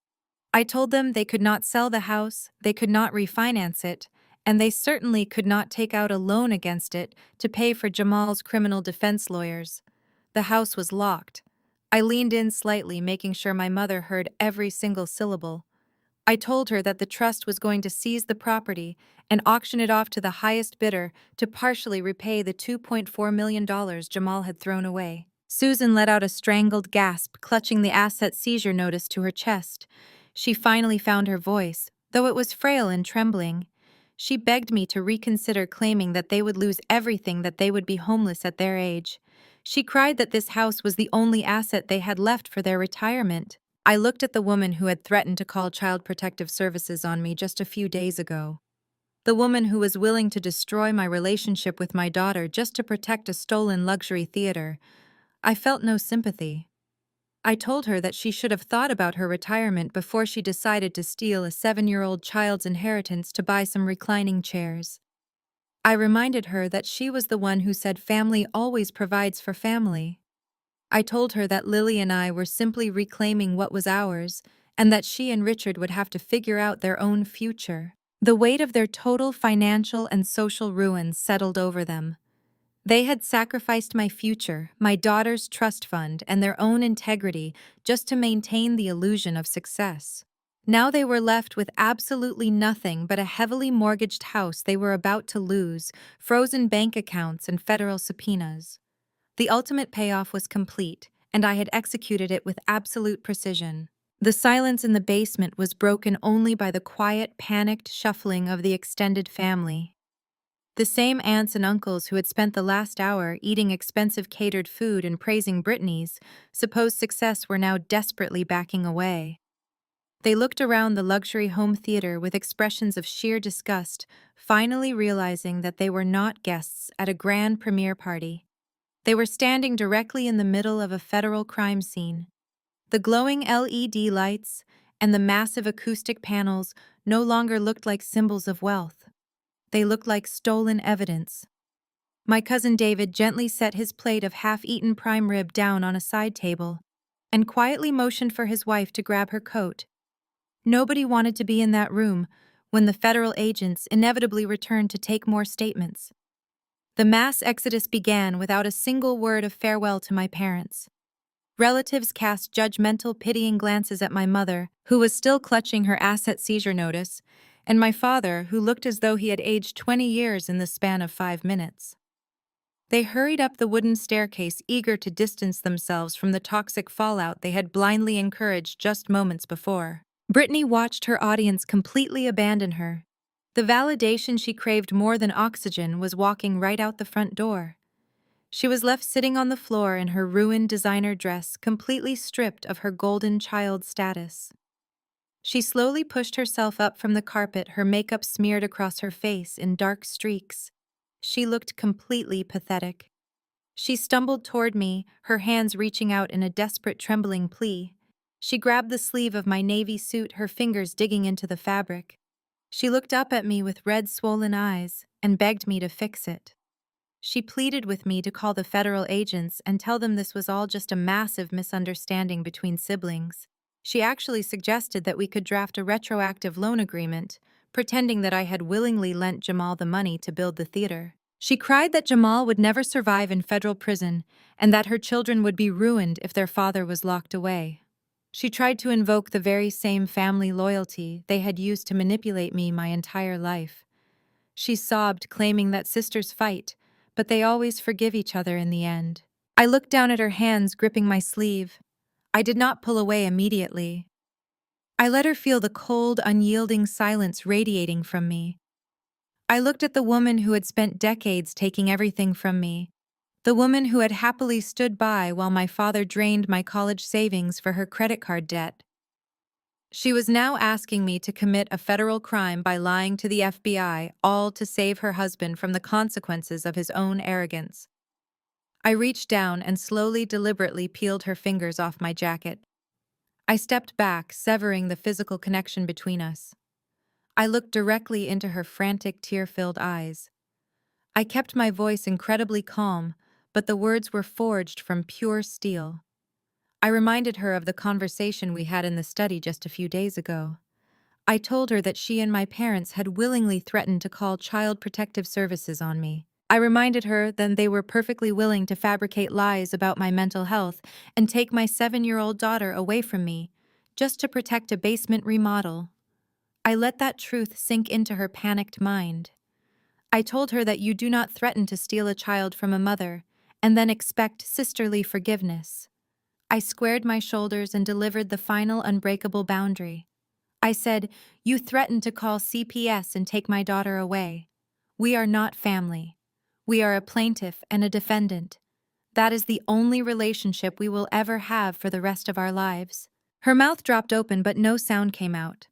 I told them they could not sell the house, they could not refinance it, and they certainly could not take out a loan against it to pay for Jamal's criminal defense lawyers. The house was locked. I leaned in slightly, making sure my mother heard every single syllable. I told her that the trust was going to seize the property and auction it off to the highest bidder to partially repay the $2.4 million Jamal had thrown away. Susan let out a strangled gasp, clutching the asset seizure notice to her chest. She finally found her voice, though it was frail and trembling. She begged me to reconsider, claiming that they would lose everything, that they would be homeless at their age. She cried that this house was the only asset they had left for their retirement. I looked at the woman who had threatened to call Child Protective Services on me just a few days ago. The woman who was willing to destroy my relationship with my daughter just to protect a stolen luxury theater. I felt no sympathy. I told her that she should have thought about her retirement before she decided to steal a 7-year-old child's inheritance to buy some reclining chairs. I reminded her that she was the one who said family always provides for family. I told her that Lily and I were simply reclaiming what was ours, and that she and Richard would have to figure out their own future. The weight of their total financial and social ruin settled over them. They had sacrificed my future, my daughter's trust fund, and their own integrity just to maintain the illusion of success. Now they were left with absolutely nothing but a heavily mortgaged house they were about to lose, frozen bank accounts, and federal subpoenas. The ultimate payoff was complete, and I had executed it with absolute precision. The silence in the basement was broken only by the quiet, panicked shuffling of the extended family. The same aunts and uncles who had spent the last hour eating expensive catered food and praising Brittany's supposed success were now desperately backing away. They looked around the luxury home theater with expressions of sheer disgust, finally realizing that they were not guests at a grand premiere party. They were standing directly in the middle of a federal crime scene. The glowing LED lights and the massive acoustic panels no longer looked like symbols of wealth. They looked like stolen evidence. My cousin David gently set his plate of half-eaten prime rib down on a side table and quietly motioned for his wife to grab her coat. Nobody wanted to be in that room when the federal agents inevitably returned to take more statements. The mass exodus began without a single word of farewell to my parents. Relatives cast judgmental, pitying glances at my mother, who was still clutching her asset seizure notice, and my father, who looked as though he had aged 20 years in the span of 5 minutes. They hurried up the wooden staircase, eager to distance themselves from the toxic fallout they had blindly encouraged just moments before. Brittany watched her audience completely abandon her. The validation she craved more than oxygen was walking right out the front door. She was left sitting on the floor in her ruined designer dress, completely stripped of her golden child status. She slowly pushed herself up from the carpet, her makeup smeared across her face in dark streaks. She looked completely pathetic. She stumbled toward me, her hands reaching out in a desperate, trembling plea. She grabbed the sleeve of my navy suit, her fingers digging into the fabric. She looked up at me with red, swollen eyes and begged me to fix it. She pleaded with me to call the federal agents and tell them this was all just a massive misunderstanding between siblings. She actually suggested that we could draft a retroactive loan agreement, pretending that I had willingly lent Jamal the money to build the theater. She cried that Jamal would never survive in federal prison and that her children would be ruined if their father was locked away. She tried to invoke the very same family loyalty they had used to manipulate me my entire life. She sobbed, claiming that sisters fight, but they always forgive each other in the end. I looked down at her hands gripping my sleeve. I did not pull away immediately. I let her feel the cold, unyielding silence radiating from me. I looked at the woman who had spent decades taking everything from me, the woman who had happily stood by while my father drained my college savings for her credit card debt. She was now asking me to commit a federal crime by lying to the FBI, all to save her husband from the consequences of his own arrogance. I reached down and slowly, deliberately peeled her fingers off my jacket. I stepped back, severing the physical connection between us. I looked directly into her frantic, tear-filled eyes. I kept my voice incredibly calm, but the words were forged from pure steel. I reminded her of the conversation we had in the study just a few days ago. I told her that she and my parents had willingly threatened to call Child Protective Services on me. I reminded her that they were perfectly willing to fabricate lies about my mental health and take my 7-year-old daughter away from me, just to protect a basement remodel. I let that truth sink into her panicked mind. I told her that you do not threaten to steal a child from a mother and then expect sisterly forgiveness. I squared my shoulders and delivered the final unbreakable boundary. I said, "You threatened to call CPS and take my daughter away. We are not family. We are a plaintiff and a defendant. That is the only relationship we will ever have for the rest of our lives." Her mouth dropped open, but no sound came out.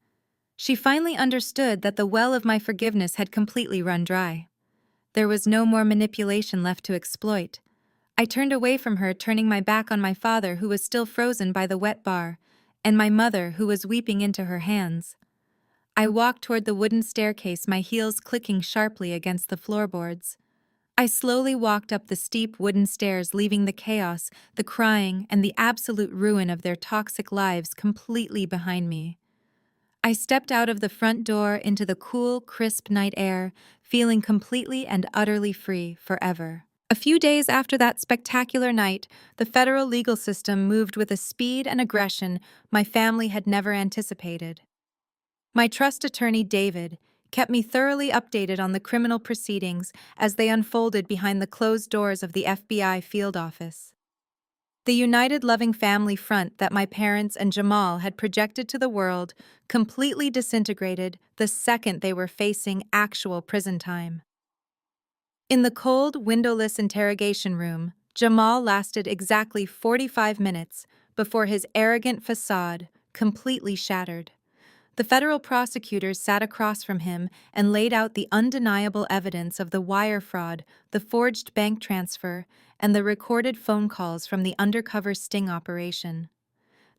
She finally understood that the well of my forgiveness had completely run dry. There was no more manipulation left to exploit. I turned away from her, turning my back on my father, who was still frozen by the wet bar, and my mother, who was weeping into her hands. I walked toward the wooden staircase, my heels clicking sharply against the floorboards. I slowly walked up the steep wooden stairs, leaving the chaos, the crying, and the absolute ruin of their toxic lives completely behind me. I stepped out of the front door into the cool, crisp night air, feeling completely and utterly free forever. A few days after that spectacular night, the federal legal system moved with a speed and aggression my family had never anticipated. My trust attorney, David, kept me thoroughly updated on the criminal proceedings as they unfolded behind the closed doors of the FBI field office. The united, loving family front that my parents and Jamal had projected to the world completely disintegrated the second they were facing actual prison time. In the cold, windowless interrogation room, Jamal lasted exactly 45 minutes before his arrogant facade completely shattered. The federal prosecutors sat across from him and laid out the undeniable evidence of the wire fraud, the forged bank transfer, and the recorded phone calls from the undercover sting operation.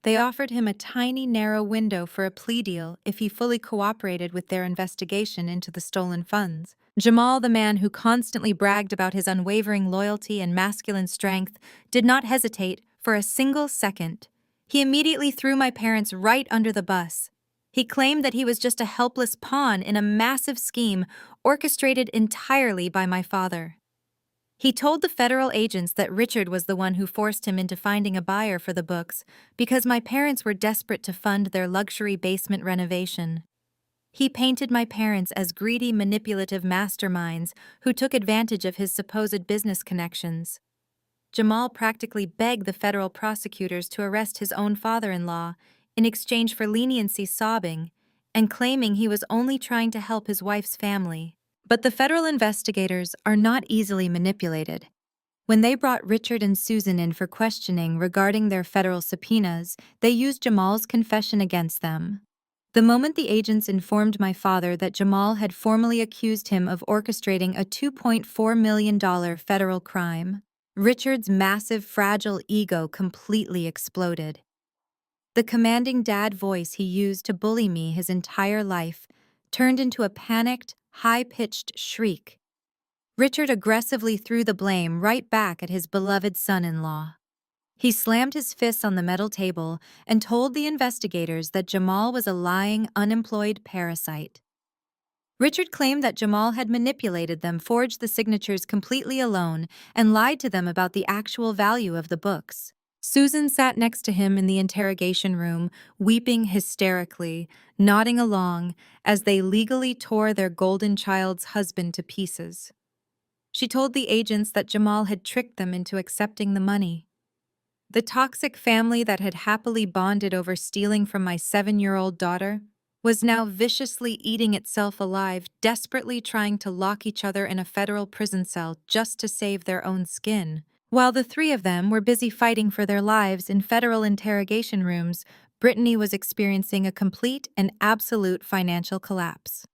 They offered him a tiny, narrow window for a plea deal if he fully cooperated with their investigation into the stolen funds. Jamal, the man who constantly bragged about his unwavering loyalty and masculine strength, did not hesitate for a single second. He immediately threw my parents right under the bus. He claimed that he was just a helpless pawn in a massive scheme orchestrated entirely by my father. He told the federal agents that Richard was the one who forced him into finding a buyer for the books because my parents were desperate to fund their luxury basement renovation. He painted my parents as greedy, manipulative masterminds who took advantage of his supposed business connections. Jamal practically begged the federal prosecutors to arrest his own father-in-law in exchange for leniency, sobbing and claiming he was only trying to help his wife's family. But the federal investigators are not easily manipulated. When they brought Richard and Susan in for questioning regarding their federal subpoenas, they used Jamal's confession against them. The moment the agents informed my father that Jamal had formally accused him of orchestrating a $2.4 million federal crime, Richard's massive, fragile ego completely exploded. The commanding dad voice he used to bully me his entire life turned into a panicked, high-pitched shriek. Richard aggressively threw the blame right back at his beloved son-in-law. He slammed his fists on the metal table and told the investigators that Jamal was a lying, unemployed parasite. Richard claimed that Jamal had manipulated them, forged the signatures completely alone, and lied to them about the actual value of the books. Susan sat next to him in the interrogation room, weeping hysterically, nodding along as they legally tore their golden child's husband to pieces. She told the agents that Jamal had tricked them into accepting the money. The toxic family that had happily bonded over stealing from my 7-year-old daughter was now viciously eating itself alive, desperately trying to lock each other in a federal prison cell just to save their own skin. While the three of them were busy fighting for their lives in federal interrogation rooms, Brittany was experiencing a complete and absolute financial collapse.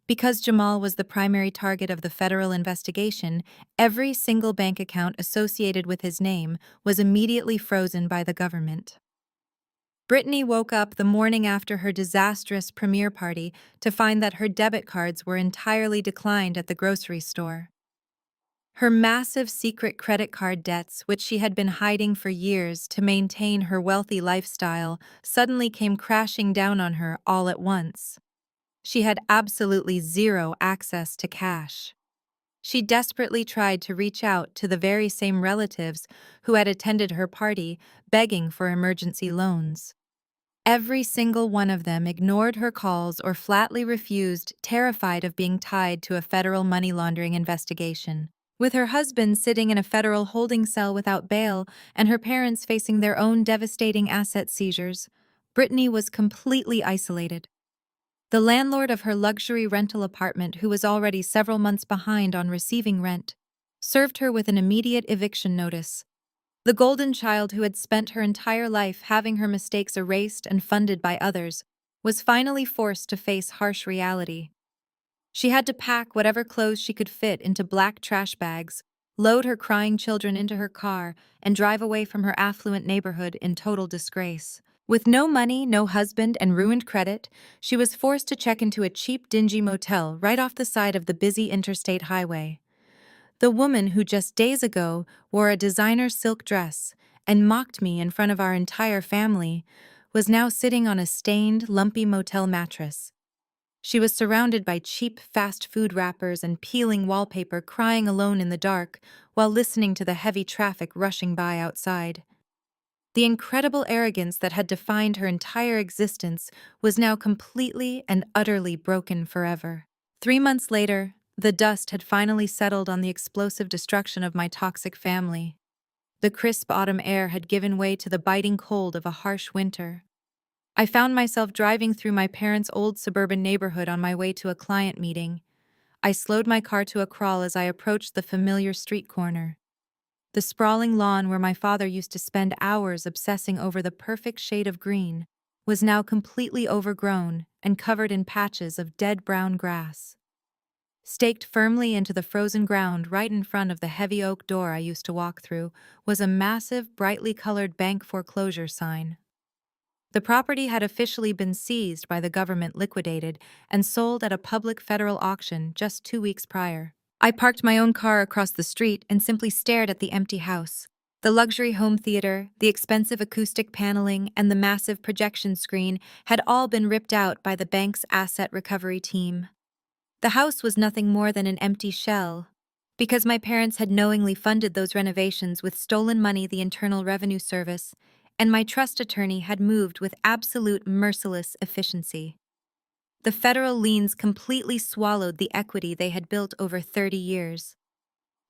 Because Jamal was the primary target of the federal investigation, every single bank account associated with his name was immediately frozen by the government. Brittany woke up the morning after her disastrous premiere party to find that her debit cards were entirely declined at the grocery store. Her massive secret credit card debts, which she had been hiding for years to maintain her wealthy lifestyle, suddenly came crashing down on her all at once. She had absolutely zero access to cash. She desperately tried to reach out to the very same relatives who had attended her party, begging for emergency loans. Every single one of them ignored her calls or flatly refused, terrified of being tied to a federal money laundering investigation. With her husband sitting in a federal holding cell without bail and her parents facing their own devastating asset seizures, Brittany was completely isolated. The landlord of her luxury rental apartment, who was already several months behind on receiving rent, served her with an immediate eviction notice. The golden child who had spent her entire life having her mistakes erased and funded by others was finally forced to face harsh reality. She had to pack whatever clothes she could fit into black trash bags, load her crying children into her car, and drive away from her affluent neighborhood in total disgrace. With no money, no husband, and ruined credit, she was forced to check into a cheap, dingy motel right off the side of the busy interstate highway. The woman who just days ago wore a designer silk dress and mocked me in front of our entire family was now sitting on a stained, lumpy motel mattress. She was surrounded by cheap fast food wrappers and peeling wallpaper, crying alone in the dark while listening to the heavy traffic rushing by outside. The incredible arrogance that had defined her entire existence was now completely and utterly broken forever. 3 months later, the dust had finally settled on the explosive destruction of my toxic family. The crisp autumn air had given way to the biting cold of a harsh winter. I found myself driving through my parents' old suburban neighborhood on my way to a client meeting. I slowed my car to a crawl as I approached the familiar street corner. The sprawling lawn where my father used to spend hours obsessing over the perfect shade of green was now completely overgrown and covered in patches of dead brown grass. Staked firmly into the frozen ground right in front of the heavy oak door I used to walk through was a massive, brightly colored bank foreclosure sign. The property had officially been seized by the government, liquidated, and sold at a public federal auction just 2 weeks prior. I parked my own car across the street and simply stared at the empty house. The luxury home theater, the expensive acoustic paneling, and the massive projection screen had all been ripped out by the bank's asset recovery team. The house was nothing more than an empty shell, because my parents had knowingly funded those renovations with stolen money the Internal Revenue Service, and my trust attorney had moved with absolute merciless efficiency. The federal liens completely swallowed the equity they had built over 30 years.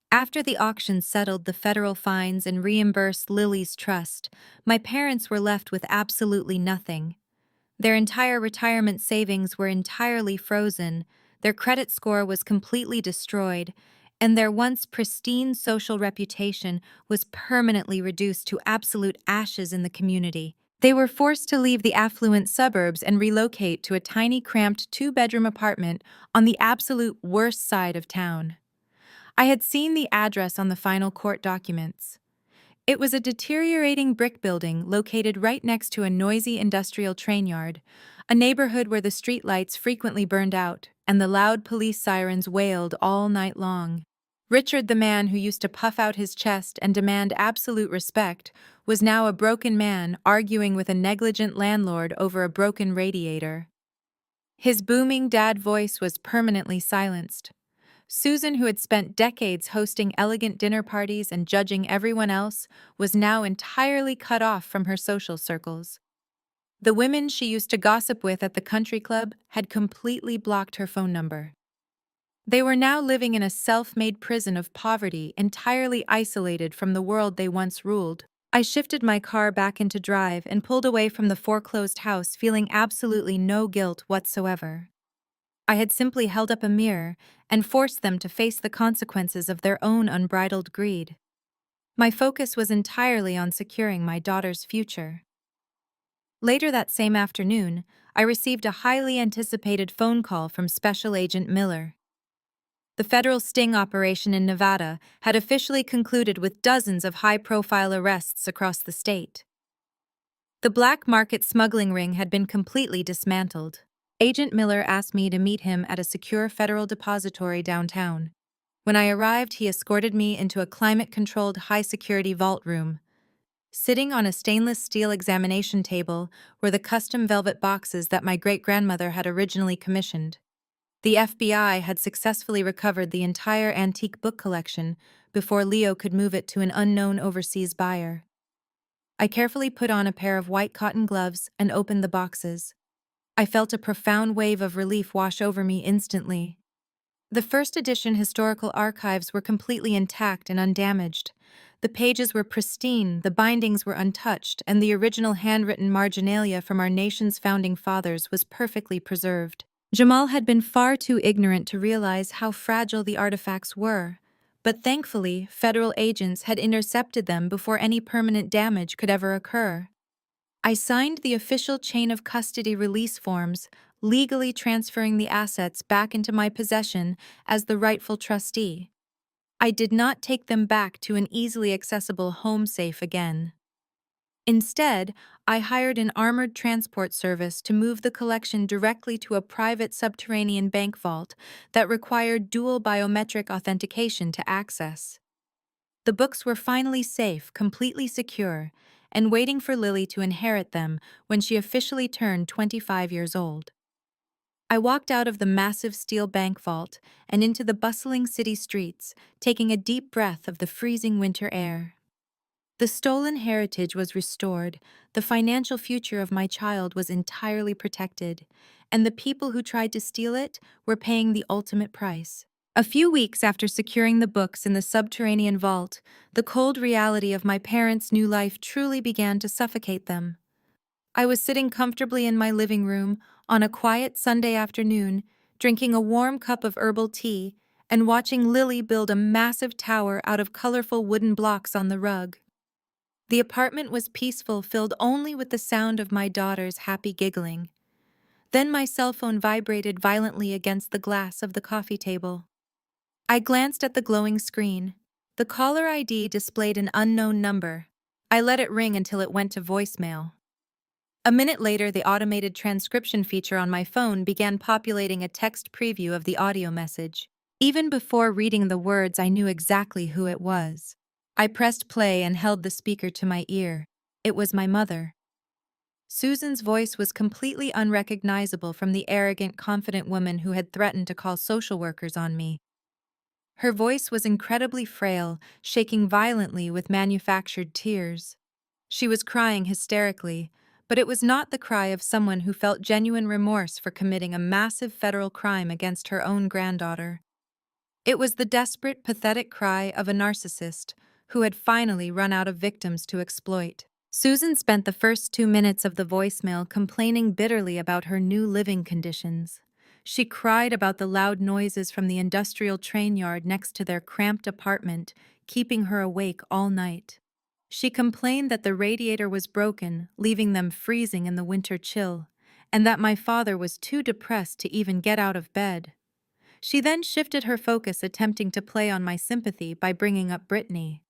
After the auction settled the federal fines and reimbursed Lily's trust, my parents were left with absolutely nothing. Their entire retirement savings were entirely frozen, their credit score was completely destroyed, and their once pristine social reputation was permanently reduced to absolute ashes in the community. They were forced to leave the affluent suburbs and relocate to a tiny, cramped 2-bedroom apartment on the absolute worst side of town. I had seen the address on the final court documents. It was a deteriorating brick building located right next to a noisy industrial train yard, a neighborhood where the streetlights frequently burned out and the loud police sirens wailed all night long. Richard, the man who used to puff out his chest and demand absolute respect, was now a broken man arguing with a negligent landlord over a broken radiator. His booming dad voice was permanently silenced. Susan, who had spent decades hosting elegant dinner parties and judging everyone else, was now entirely cut off from her social circles. The women she used to gossip with at the country club had completely blocked her phone number. They were now living in a self-made prison of poverty, entirely isolated from the world they once ruled. I shifted my car back into drive and pulled away from the foreclosed house, feeling absolutely no guilt whatsoever. I had simply held up a mirror and forced them to face the consequences of their own unbridled greed. My focus was entirely on securing my daughter's future. Later that same afternoon, I received a highly anticipated phone call from Special Agent Miller. The federal sting operation in Nevada had officially concluded with dozens of high-profile arrests across the state. The black market smuggling ring had been completely dismantled. Agent Miller asked me to meet him at a secure federal depository downtown. When I arrived, he escorted me into a climate-controlled high-security vault room. Sitting on a stainless steel examination table were the custom velvet boxes that my great-grandmother had originally commissioned. The FBI had successfully recovered the entire antique book collection before Leo could move it to an unknown overseas buyer. I carefully put on a pair of white cotton gloves and opened the boxes. I felt a profound wave of relief wash over me instantly. The first edition historical archives were completely intact and undamaged. The pages were pristine, the bindings were untouched, and the original handwritten marginalia from our nation's founding fathers was perfectly preserved. Jamal had been far too ignorant to realize how fragile the artifacts were, but thankfully, federal agents had intercepted them before any permanent damage could ever occur. I signed the official chain of custody release forms, legally transferring the assets back into my possession as the rightful trustee. I did not take them back to an easily accessible home safe again. Instead, I hired an armored transport service to move the collection directly to a private subterranean bank vault that required dual biometric authentication to access. The books were finally safe, completely secure, and waiting for Lily to inherit them when she officially turned 25 years old. I walked out of the massive steel bank vault and into the bustling city streets, taking a deep breath of the freezing winter air. The stolen heritage was restored, the financial future of my child was entirely protected, and the people who tried to steal it were paying the ultimate price. A few weeks after securing the books in the subterranean vault, the cold reality of my parents' new life truly began to suffocate them. I was sitting comfortably in my living room on a quiet Sunday afternoon, drinking a warm cup of herbal tea and watching Lily build a massive tower out of colorful wooden blocks on the rug. The apartment was peaceful, filled only with the sound of my daughter's happy giggling. Then my cell phone vibrated violently against the glass of the coffee table. I glanced at the glowing screen. The caller ID displayed an unknown number. I let it ring until it went to voicemail. A minute later, the automated transcription feature on my phone began populating a text preview of the audio message. Even before reading the words, I knew exactly who it was. I pressed play and held the speaker to my ear. It was my mother. Susan's voice was completely unrecognizable from the arrogant, confident woman who had threatened to call social workers on me. Her voice was incredibly frail, shaking violently with manufactured tears. She was crying hysterically, but it was not the cry of someone who felt genuine remorse for committing a massive federal crime against her own granddaughter. It was the desperate, pathetic cry of a narcissist who had finally run out of victims to exploit. Susan spent the first 2 minutes of the voicemail complaining bitterly about her new living conditions. She cried about the loud noises from the industrial train yard next to their cramped apartment, keeping her awake all night. She complained that the radiator was broken, leaving them freezing in the winter chill, and that my father was too depressed to even get out of bed. She then shifted her focus, attempting to play on my sympathy by bringing up Brittany.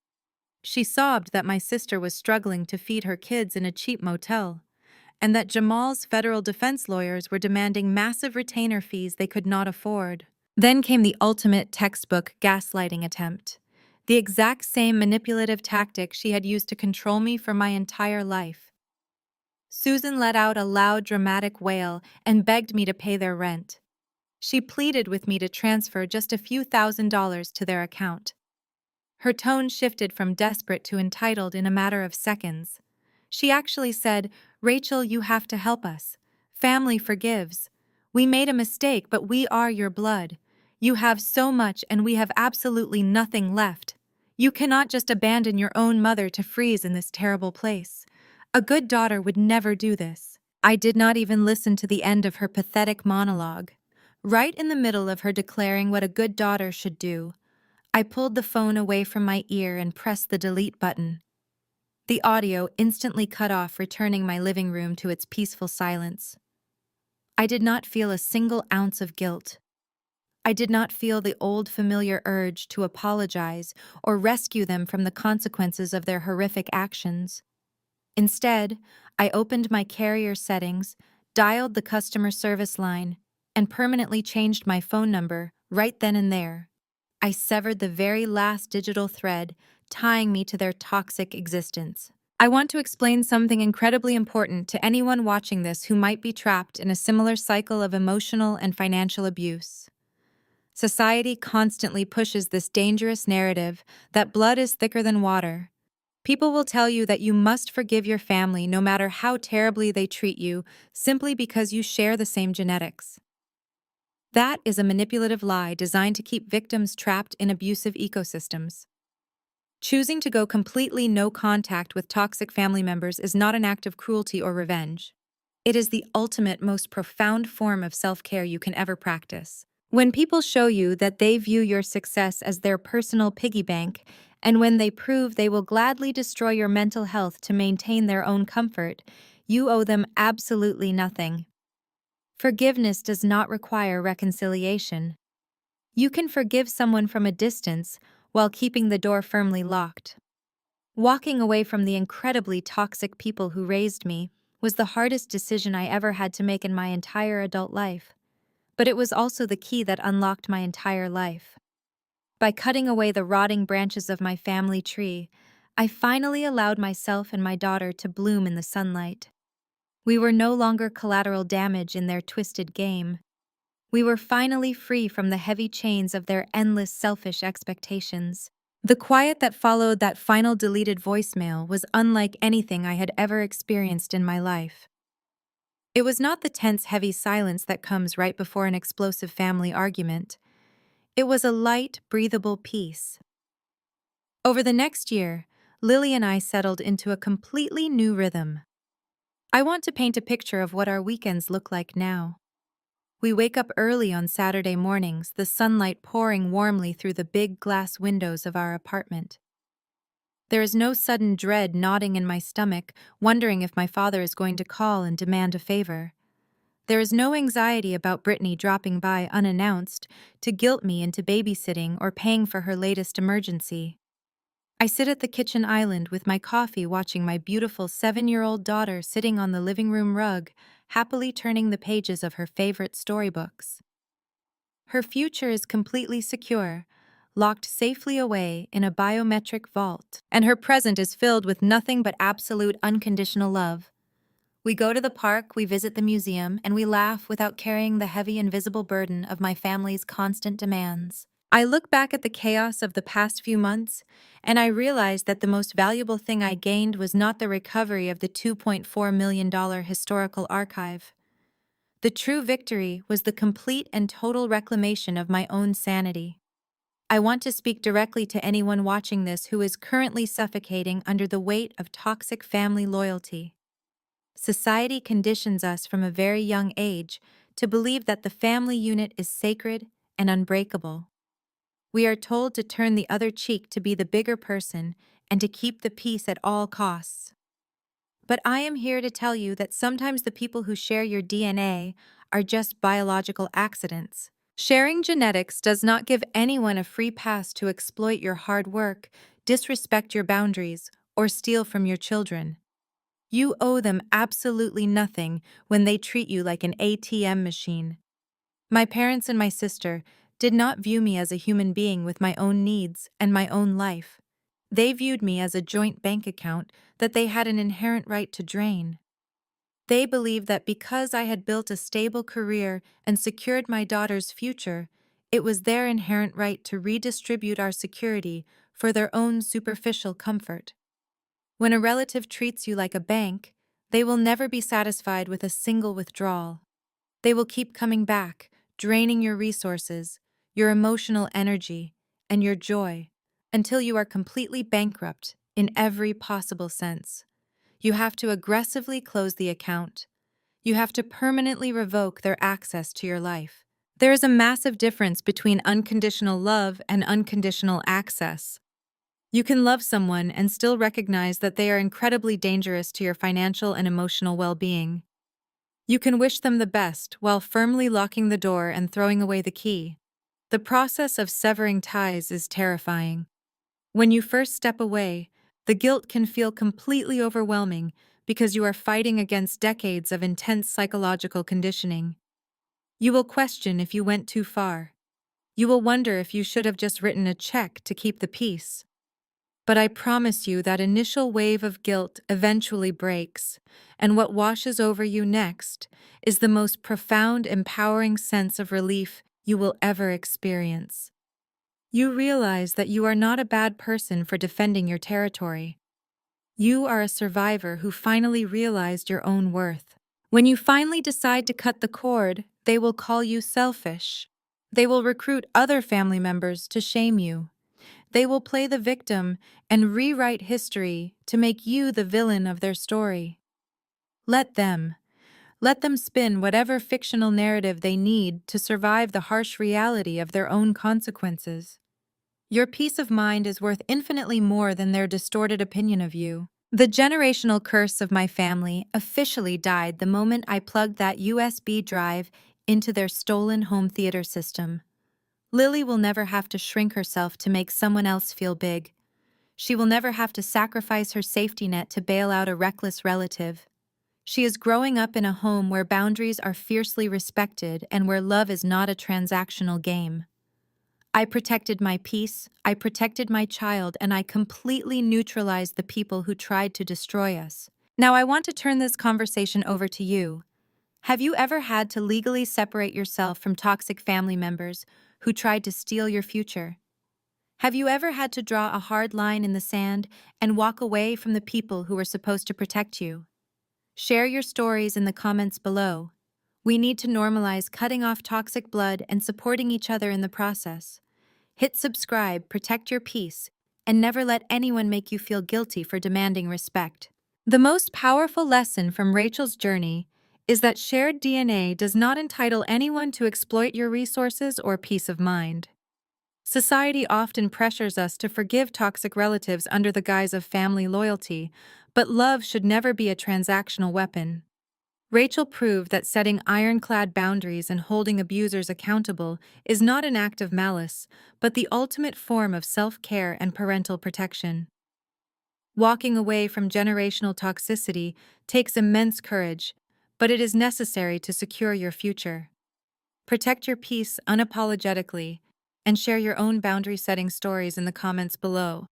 She sobbed that my sister was struggling to feed her kids in a cheap motel, and that Jamal's federal defense lawyers were demanding massive retainer fees they could not afford. Then came the ultimate textbook gaslighting attempt, the exact same manipulative tactic she had used to control me for my entire life. Susan let out a loud, dramatic wail and begged me to pay their rent. She pleaded with me to transfer just a few $1,000s to their account. Her tone shifted from desperate to entitled in a matter of seconds. She actually said, "Rachel, you have to help us. Family forgives. We made a mistake, but we are your blood. You have so much and we have absolutely nothing left. You cannot just abandon your own mother to freeze in this terrible place. A good daughter would never do this." I did not even listen to the end of her pathetic monologue. Right in the middle of her declaring what a good daughter should do, I pulled the phone away from my ear and pressed the delete button. The audio instantly cut off, returning my living room to its peaceful silence. I did not feel a single ounce of guilt. I did not feel the old familiar urge to apologize or rescue them from the consequences of their horrific actions. Instead, I opened my carrier settings, dialed the customer service line, and permanently changed my phone number right then and there. I severed the very last digital thread tying me to their toxic existence. I want to explain something incredibly important to anyone watching this who might be trapped in a similar cycle of emotional and financial abuse. Society constantly pushes this dangerous narrative that blood is thicker than water. People will tell you that you must forgive your family no matter how terribly they treat you, simply because you share the same genetics. That is a manipulative lie designed to keep victims trapped in abusive ecosystems. Choosing to go completely no contact with toxic family members is not an act of cruelty or revenge. It is the ultimate, most profound form of self-care you can ever practice. When people show you that they view your success as their personal piggy bank, and when they prove they will gladly destroy your mental health to maintain their own comfort, you owe them absolutely nothing. Forgiveness does not require reconciliation. You can forgive someone from a distance while keeping the door firmly locked. Walking away from the incredibly toxic people who raised me was the hardest decision I ever had to make in my entire adult life. But it was also the key that unlocked my entire life. By cutting away the rotting branches of my family tree, I finally allowed myself and my daughter to bloom in the sunlight. We were no longer collateral damage in their twisted game. We were finally free from the heavy chains of their endless selfish expectations. The quiet that followed that final deleted voicemail was unlike anything I had ever experienced in my life. It was not the tense, heavy silence that comes right before an explosive family argument. It was a light, breathable peace. Over the next year, Lily and I settled into a completely new rhythm. I want to paint a picture of what our weekends look like now. We wake up early on Saturday mornings, the sunlight pouring warmly through the big glass windows of our apartment. There is no sudden dread gnawing in my stomach, wondering if my father is going to call and demand a favor. There is no anxiety about Brittany dropping by unannounced to guilt me into babysitting or paying for her latest emergency. I sit at the kitchen island with my coffee, watching my beautiful 7-year-old daughter sitting on the living room rug, happily turning the pages of her favorite storybooks. Her future is completely secure, locked safely away in a biometric vault, and her present is filled with nothing but absolute unconditional love. We go to the park, we visit the museum, and we laugh without carrying the heavy invisible burden of my family's constant demands. I look back at the chaos of the past few months, and I realize that the most valuable thing I gained was not the recovery of the $2.4 million historical archive. The true victory was the complete and total reclamation of my own sanity. I want to speak directly to anyone watching this who is currently suffocating under the weight of toxic family loyalty. Society conditions us from a very young age to believe that the family unit is sacred and unbreakable. We are told to turn the other cheek, to be the bigger person, and to keep the peace at all costs. But I am here to tell you that sometimes the people who share your DNA are just biological accidents. Sharing genetics does not give anyone a free pass to exploit your hard work, disrespect your boundaries, or steal from your children. You owe them absolutely nothing when they treat you like an ATM machine. My parents and my sister did not view me as a human being with my own needs and my own life. They viewed me as a joint bank account that they had an inherent right to drain. They believed that because I had built a stable career and secured my daughter's future, it was their inherent right to redistribute our security for their own superficial comfort. When a relative treats you like a bank, they will never be satisfied with a single withdrawal. They will keep coming back, draining your resources, your emotional energy, and your joy, until you are completely bankrupt in every possible sense. You have to aggressively close the account. You have to permanently revoke their access to your life. There is a massive difference between unconditional love and unconditional access. You can love someone and still recognize that they are incredibly dangerous to your financial and emotional well-being. You can wish them the best while firmly locking the door and throwing away the key. The process of severing ties is terrifying. When you first step away, the guilt can feel completely overwhelming because you are fighting against decades of intense psychological conditioning. You will question if you went too far. You will wonder if you should have just written a check to keep the peace. But I promise you that initial wave of guilt eventually breaks, and what washes over you next is the most profound, empowering sense of relief you will ever experience. You realize that you are not a bad person for defending your territory. You are a survivor who finally realized your own worth. When you finally decide to cut the cord, they will call you selfish. They will recruit other family members to shame you. They will play the victim and rewrite history to make you the villain of their story. Let them. Let them spin whatever fictional narrative they need to survive the harsh reality of their own consequences. Your peace of mind is worth infinitely more than their distorted opinion of you. The generational curse of my family officially died the moment I plugged that USB drive into their stolen home theater system. Lily will never have to shrink herself to make someone else feel big. She will never have to sacrifice her safety net to bail out a reckless relative. She is growing up in a home where boundaries are fiercely respected and where love is not a transactional game. I protected my peace, I protected my child, and I completely neutralized the people who tried to destroy us. Now I want to turn this conversation over to you. Have you ever had to legally separate yourself from toxic family members who tried to steal your future? Have you ever had to draw a hard line in the sand and walk away from the people who were supposed to protect you? Share your stories in the comments below. We need to normalize cutting off toxic blood and supporting each other in the process. Hit subscribe, protect your peace, and never let anyone make you feel guilty for demanding respect. The most powerful lesson from Rachel's journey is that shared DNA does not entitle anyone to exploit your resources or peace of mind. Society often pressures us to forgive toxic relatives under the guise of family loyalty, but love should never be a transactional weapon. Rachel proved that setting ironclad boundaries and holding abusers accountable is not an act of malice, but the ultimate form of self-care and parental protection. Walking away from generational toxicity takes immense courage, but it is necessary to secure your future. Protect your peace unapologetically, and share your own boundary-setting stories in the comments below.